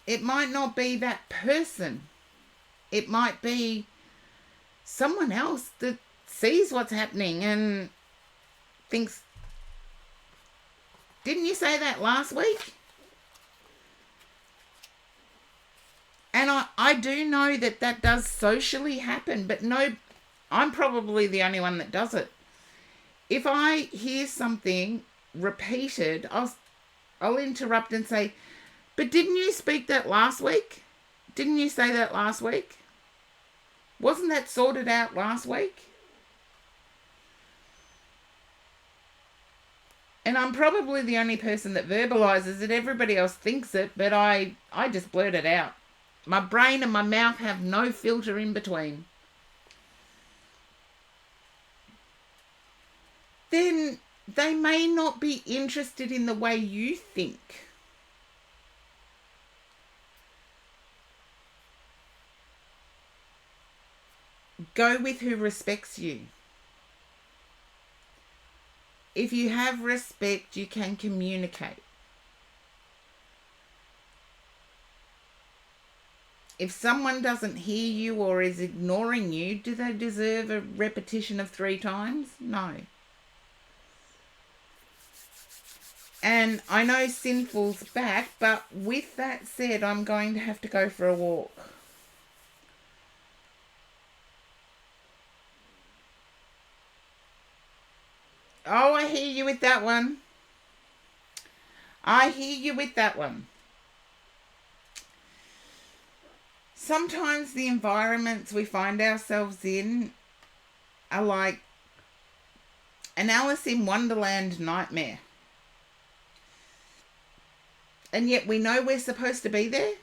It might not be that person. It might be someone else that sees what's happening and thinks, didn't you say that last week? And I do know that does socially happen, but no, I'm probably the only one that does it. If I hear something repeated, I'll interrupt and say, but didn't you speak that last week? Didn't you say that last week? Wasn't that sorted out last week? And I'm probably the only person that verbalizes it. Everybody else thinks it, but I just blurt it out. My brain and my mouth have no filter in between. Then they may not be interested in the way you think. Go with who respects you. If you have respect, you can communicate. If someone doesn't hear you or is ignoring you, do they deserve a repetition of 3 times? No. And I know Sinful's back, but with that said, I'm going to have to go for a walk. Oh, I hear you with that one. I hear you with that one. Sometimes the environments we find ourselves in are like an Alice in Wonderland nightmare. And yet we know we're supposed to be there.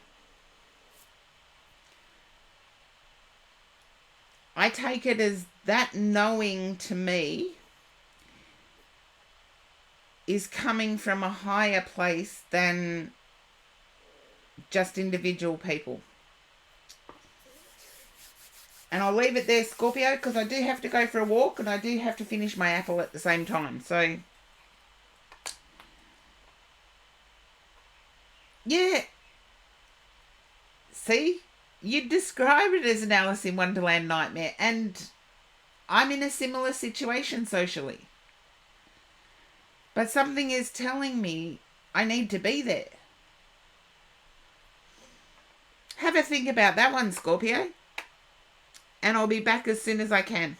I take it as that knowing to me is coming from a higher place than just individual people. And I'll leave it there, Scorpio, because I do have to go for a walk and I do have to finish my apple at the same time. So, yeah. See? You describe it as an Alice in Wonderland nightmare. And I'm in a similar situation socially. But something is telling me I need to be there. Have a think about that one, Scorpio. And I'll be back as soon as I can.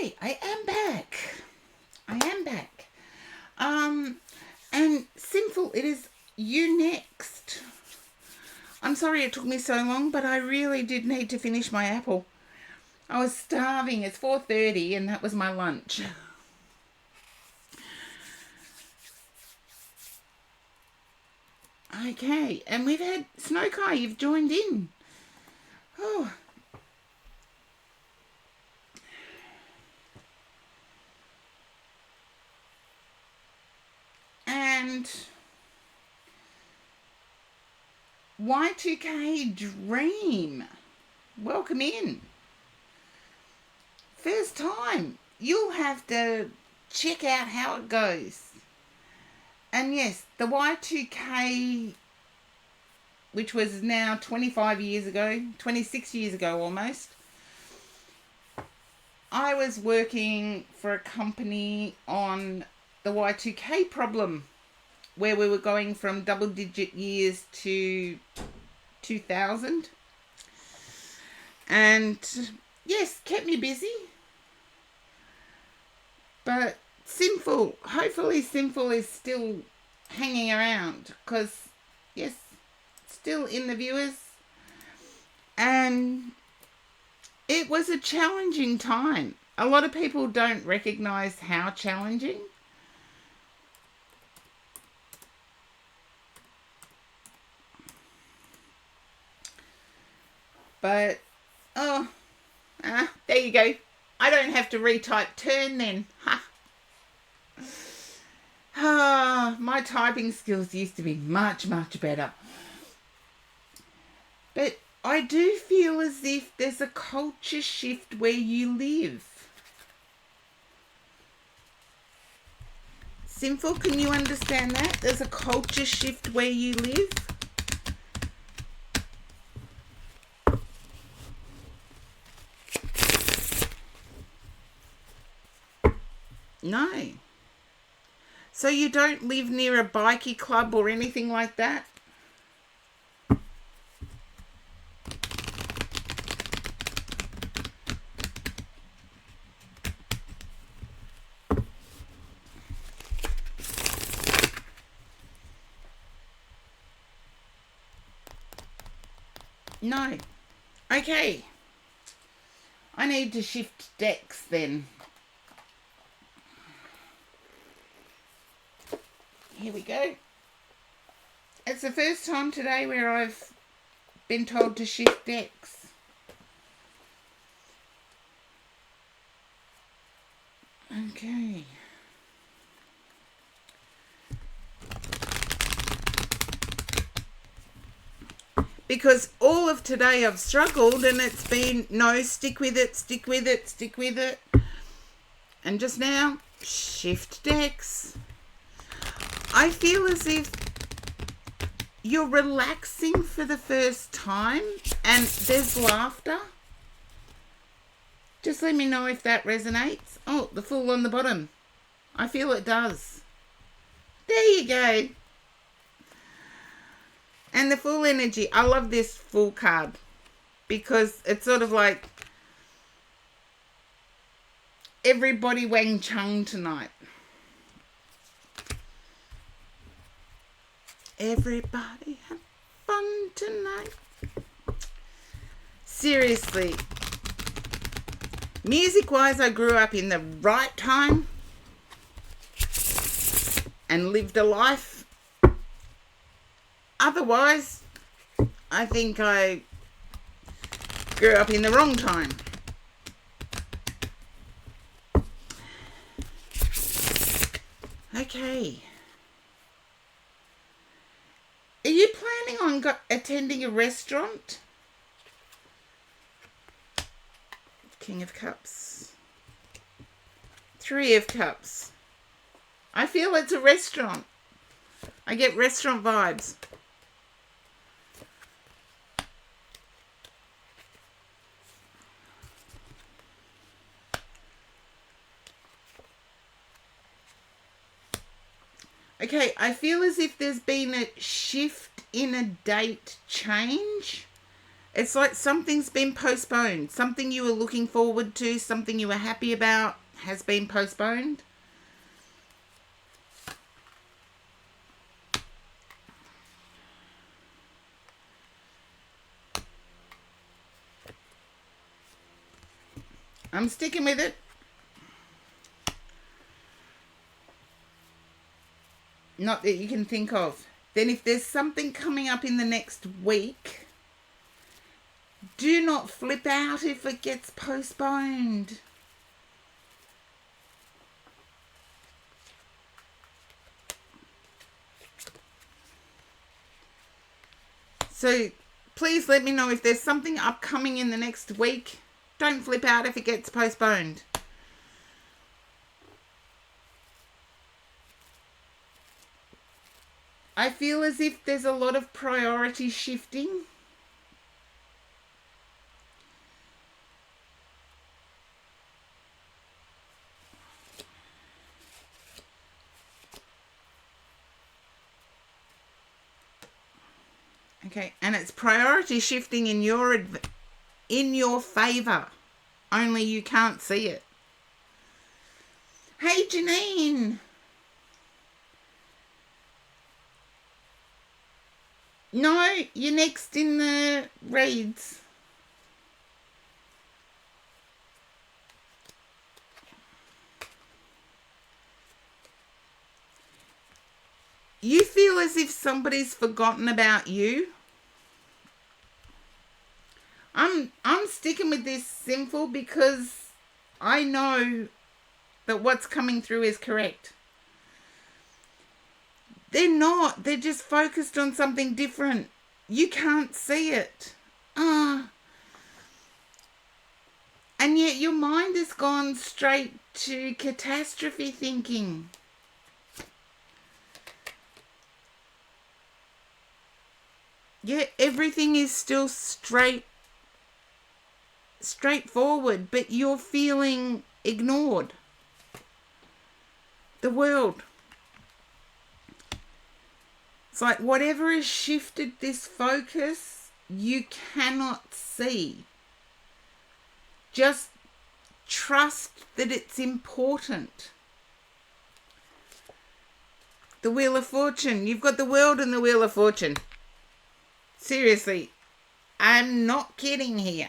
Okay, I am back. I am back. And Sinful, it is you next. I'm sorry it took me so long, but I really did need to finish my apple. I was starving. It's 4:30 and that was my lunch. Okay, and we've had Snowkai, you've joined in. Oh. And Y2K Dream, welcome in. First time. You'll have to check out how it goes. And yes, the Y2K, which was now 25 years ago, 26 years ago almost, I was working for a company on the Y2K problem, where we were going from double-digit years to 2000. And yes, kept me busy. But Sinful, hopefully Sinful is still hanging around, because yes, still in the viewers. And it was a challenging time. A lot of people don't recognise how challenging. But, there you go. I don't have to retype turn then. Ha. My typing skills used to be much, much better. But I do feel as if there's a culture shift where you live. Sinful, can you understand that? There's a culture shift where you live. No. So you don't live near a bikie club or anything like that? No. Okay. I need to shift decks then. Here we go. It's the first time today where I've been told to shift decks. Okay. Because all of today I've struggled and it's been, no, stick with it, stick with it, stick with it. And just now, shift decks. I feel as if you're relaxing for the first time and there's laughter. Just let me know if that resonates. Oh, the Fool on the bottom. I feel it does. There you go. And the Fool energy. I love this Fool card because it's sort of like everybody Wang Chung tonight. Everybody have fun tonight. Seriously. Music-wise, I grew up in the right time and lived a life. Otherwise, I think I grew up in the wrong time. Okay. Are you planning on attending a restaurant? King of Cups. Three of Cups. I feel it's a restaurant. I get restaurant vibes. Okay, I feel as if there's been a shift in a date change It's like something's been postponed. Something you were looking forward to, something you were happy about has been postponed. I'm sticking with it. Not that you can think of. Then if there's something coming up in the next week, do not flip out if it gets postponed. So please let me know if there's something upcoming in the next week. Don't flip out if it gets postponed. I feel as if there's a lot of priority shifting. Okay, and it's priority shifting in your favor. Only you can't see it. Hey, Janine. No, you're next in the reads. You feel as if somebody's forgotten about you. I'm sticking with this simple because I know that what's coming through is correct. They're not. They're just focused on something different. You can't see it. And yet your mind has gone straight to catastrophe thinking. Yeah, everything is still straightforward, but you're feeling ignored. The world. It's like whatever has shifted this focus, you cannot see. Just trust that it's important. The Wheel of Fortune. You've got the world and the Wheel of Fortune. Seriously, I'm not kidding here.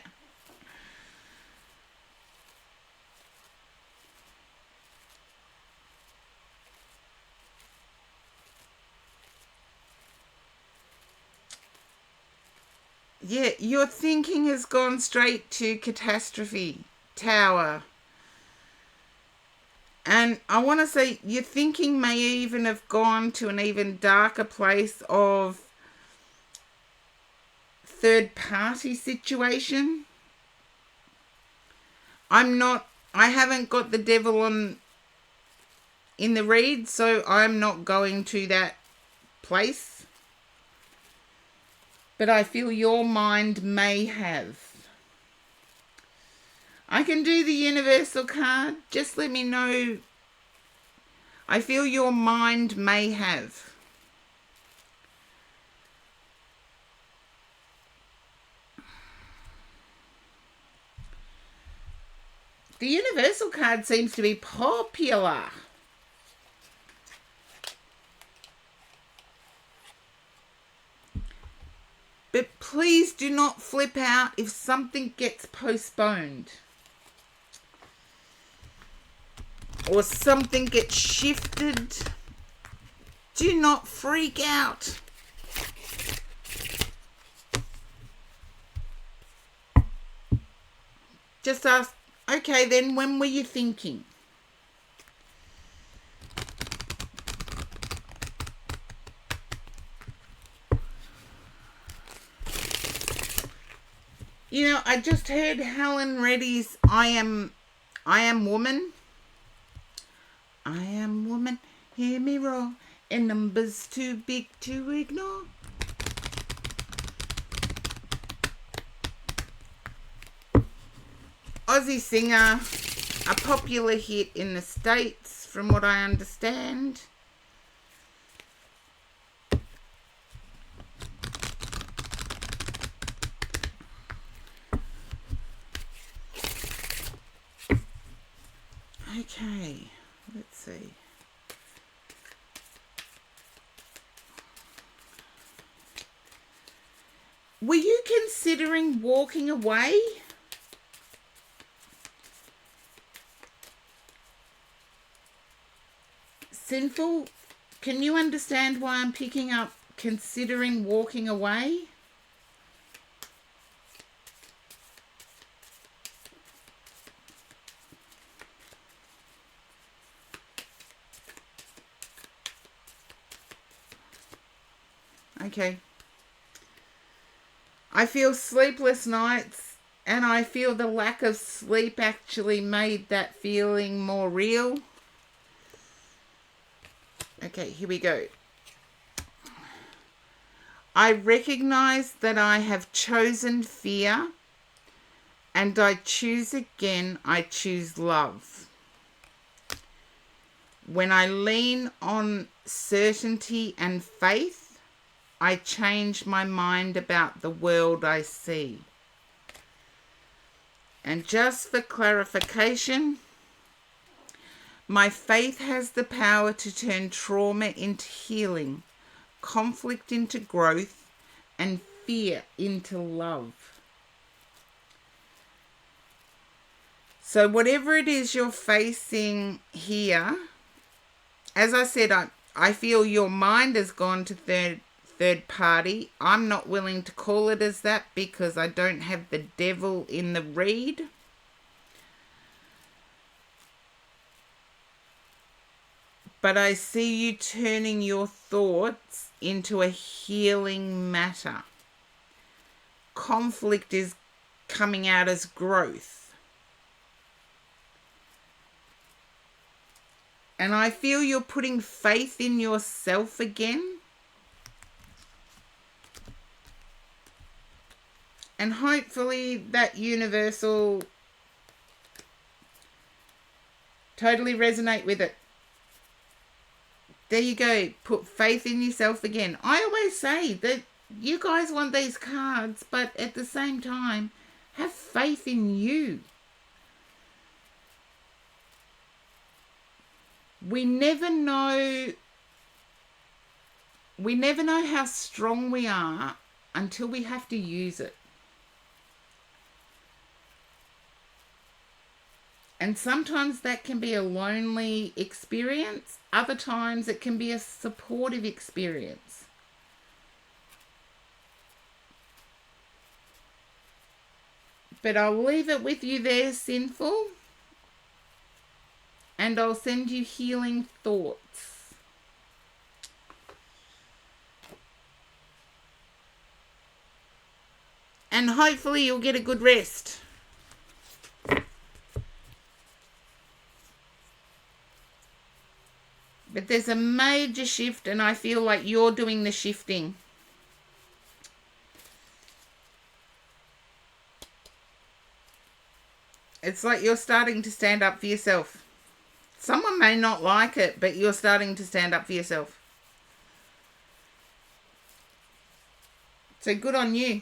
Yeah, your thinking has gone straight to catastrophe, tower. And I want to say your thinking may even have gone to an even darker place of third party situation. I haven't got the devil on in the read, so I'm not going to that place. But I feel your mind may have. I can do the universal card. Just let me know. I feel your mind may have. The universal card seems to be popular. But please do not flip out if something gets postponed. Or something gets shifted. Do not freak out. Just ask, okay then, when were you thinking? You know, I just heard Helen Reddy's I am woman. I am woman, hear me roar, and numbers too big to ignore. Aussie singer, a popular hit in the States from what I understand. Were you considering walking away? Sinful, can you understand why I'm picking up considering walking away? Okay. I feel sleepless nights, and I feel the lack of sleep actually made that feeling more real. Okay, here we go. I recognize that I have chosen fear, and I choose again. I choose love. When I lean on certainty and faith, I change my mind about the world I see. And just for clarification, my faith has the power to turn trauma into healing, conflict into growth, and fear into love. So whatever it is you're facing here, as I said, I feel your mind has gone to third party. I'm not willing to call it as that because I don't have the devil in the read. But I see you turning your thoughts into a healing matter. Conflict is coming out as growth. And I feel you're putting faith in yourself again. And hopefully that universal totally resonate with it. There you go. Put faith in yourself again. I always say that you guys want these cards, but at the same time, have faith in you. We never know how strong we are until we have to use it. And sometimes that can be a lonely experience. Other times it can be a supportive experience. But I'll leave it with you there, Sinful. And I'll send you healing thoughts. And hopefully you'll get a good rest. But there's a major shift, and I feel like you're doing the shifting. It's like you're starting to stand up for yourself. Someone may not like it, but you're starting to stand up for yourself. So good on you.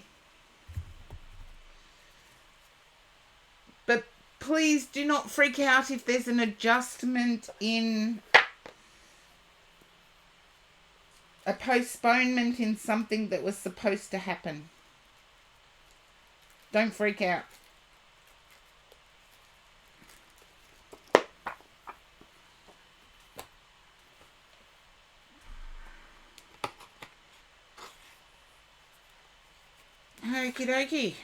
But please do not freak out if there's an adjustment in a postponement in something that was supposed to happen. Don't freak out. Okie dokie.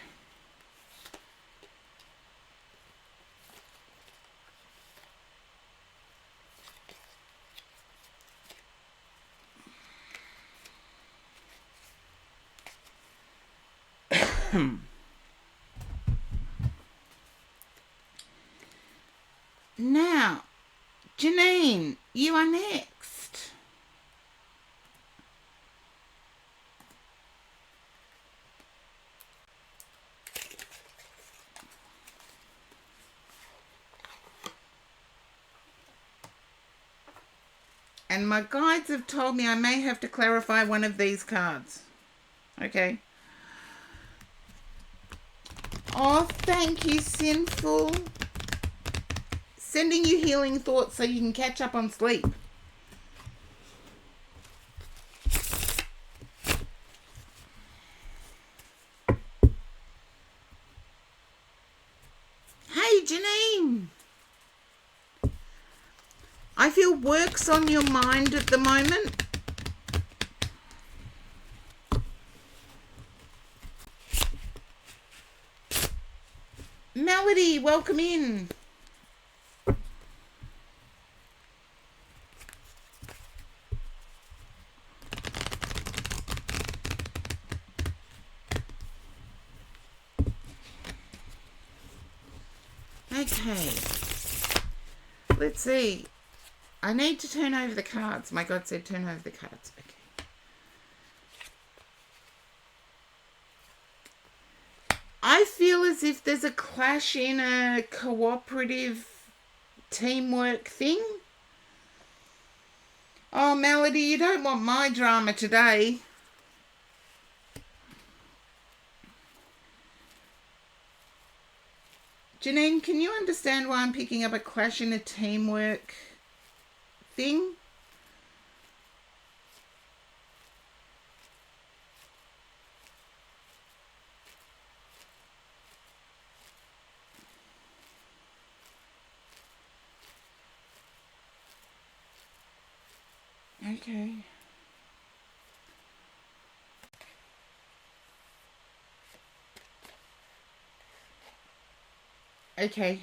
Now, Janine, you are next. And my guides have told me I may have to clarify one of these cards. Okay. Oh, thank you, Sinful. Sending you healing thoughts so you can catch up on sleep. works on your mind at the moment? Melody, welcome in. Okay. Let's see. I need to turn over the cards. My God said turn over the cards. Okay. I feel as if there's a clash in a cooperative teamwork thing. Oh, Melody, you don't want my drama today. Janine, can you understand why I'm picking up a clash in a teamwork thing? Okay. Okay.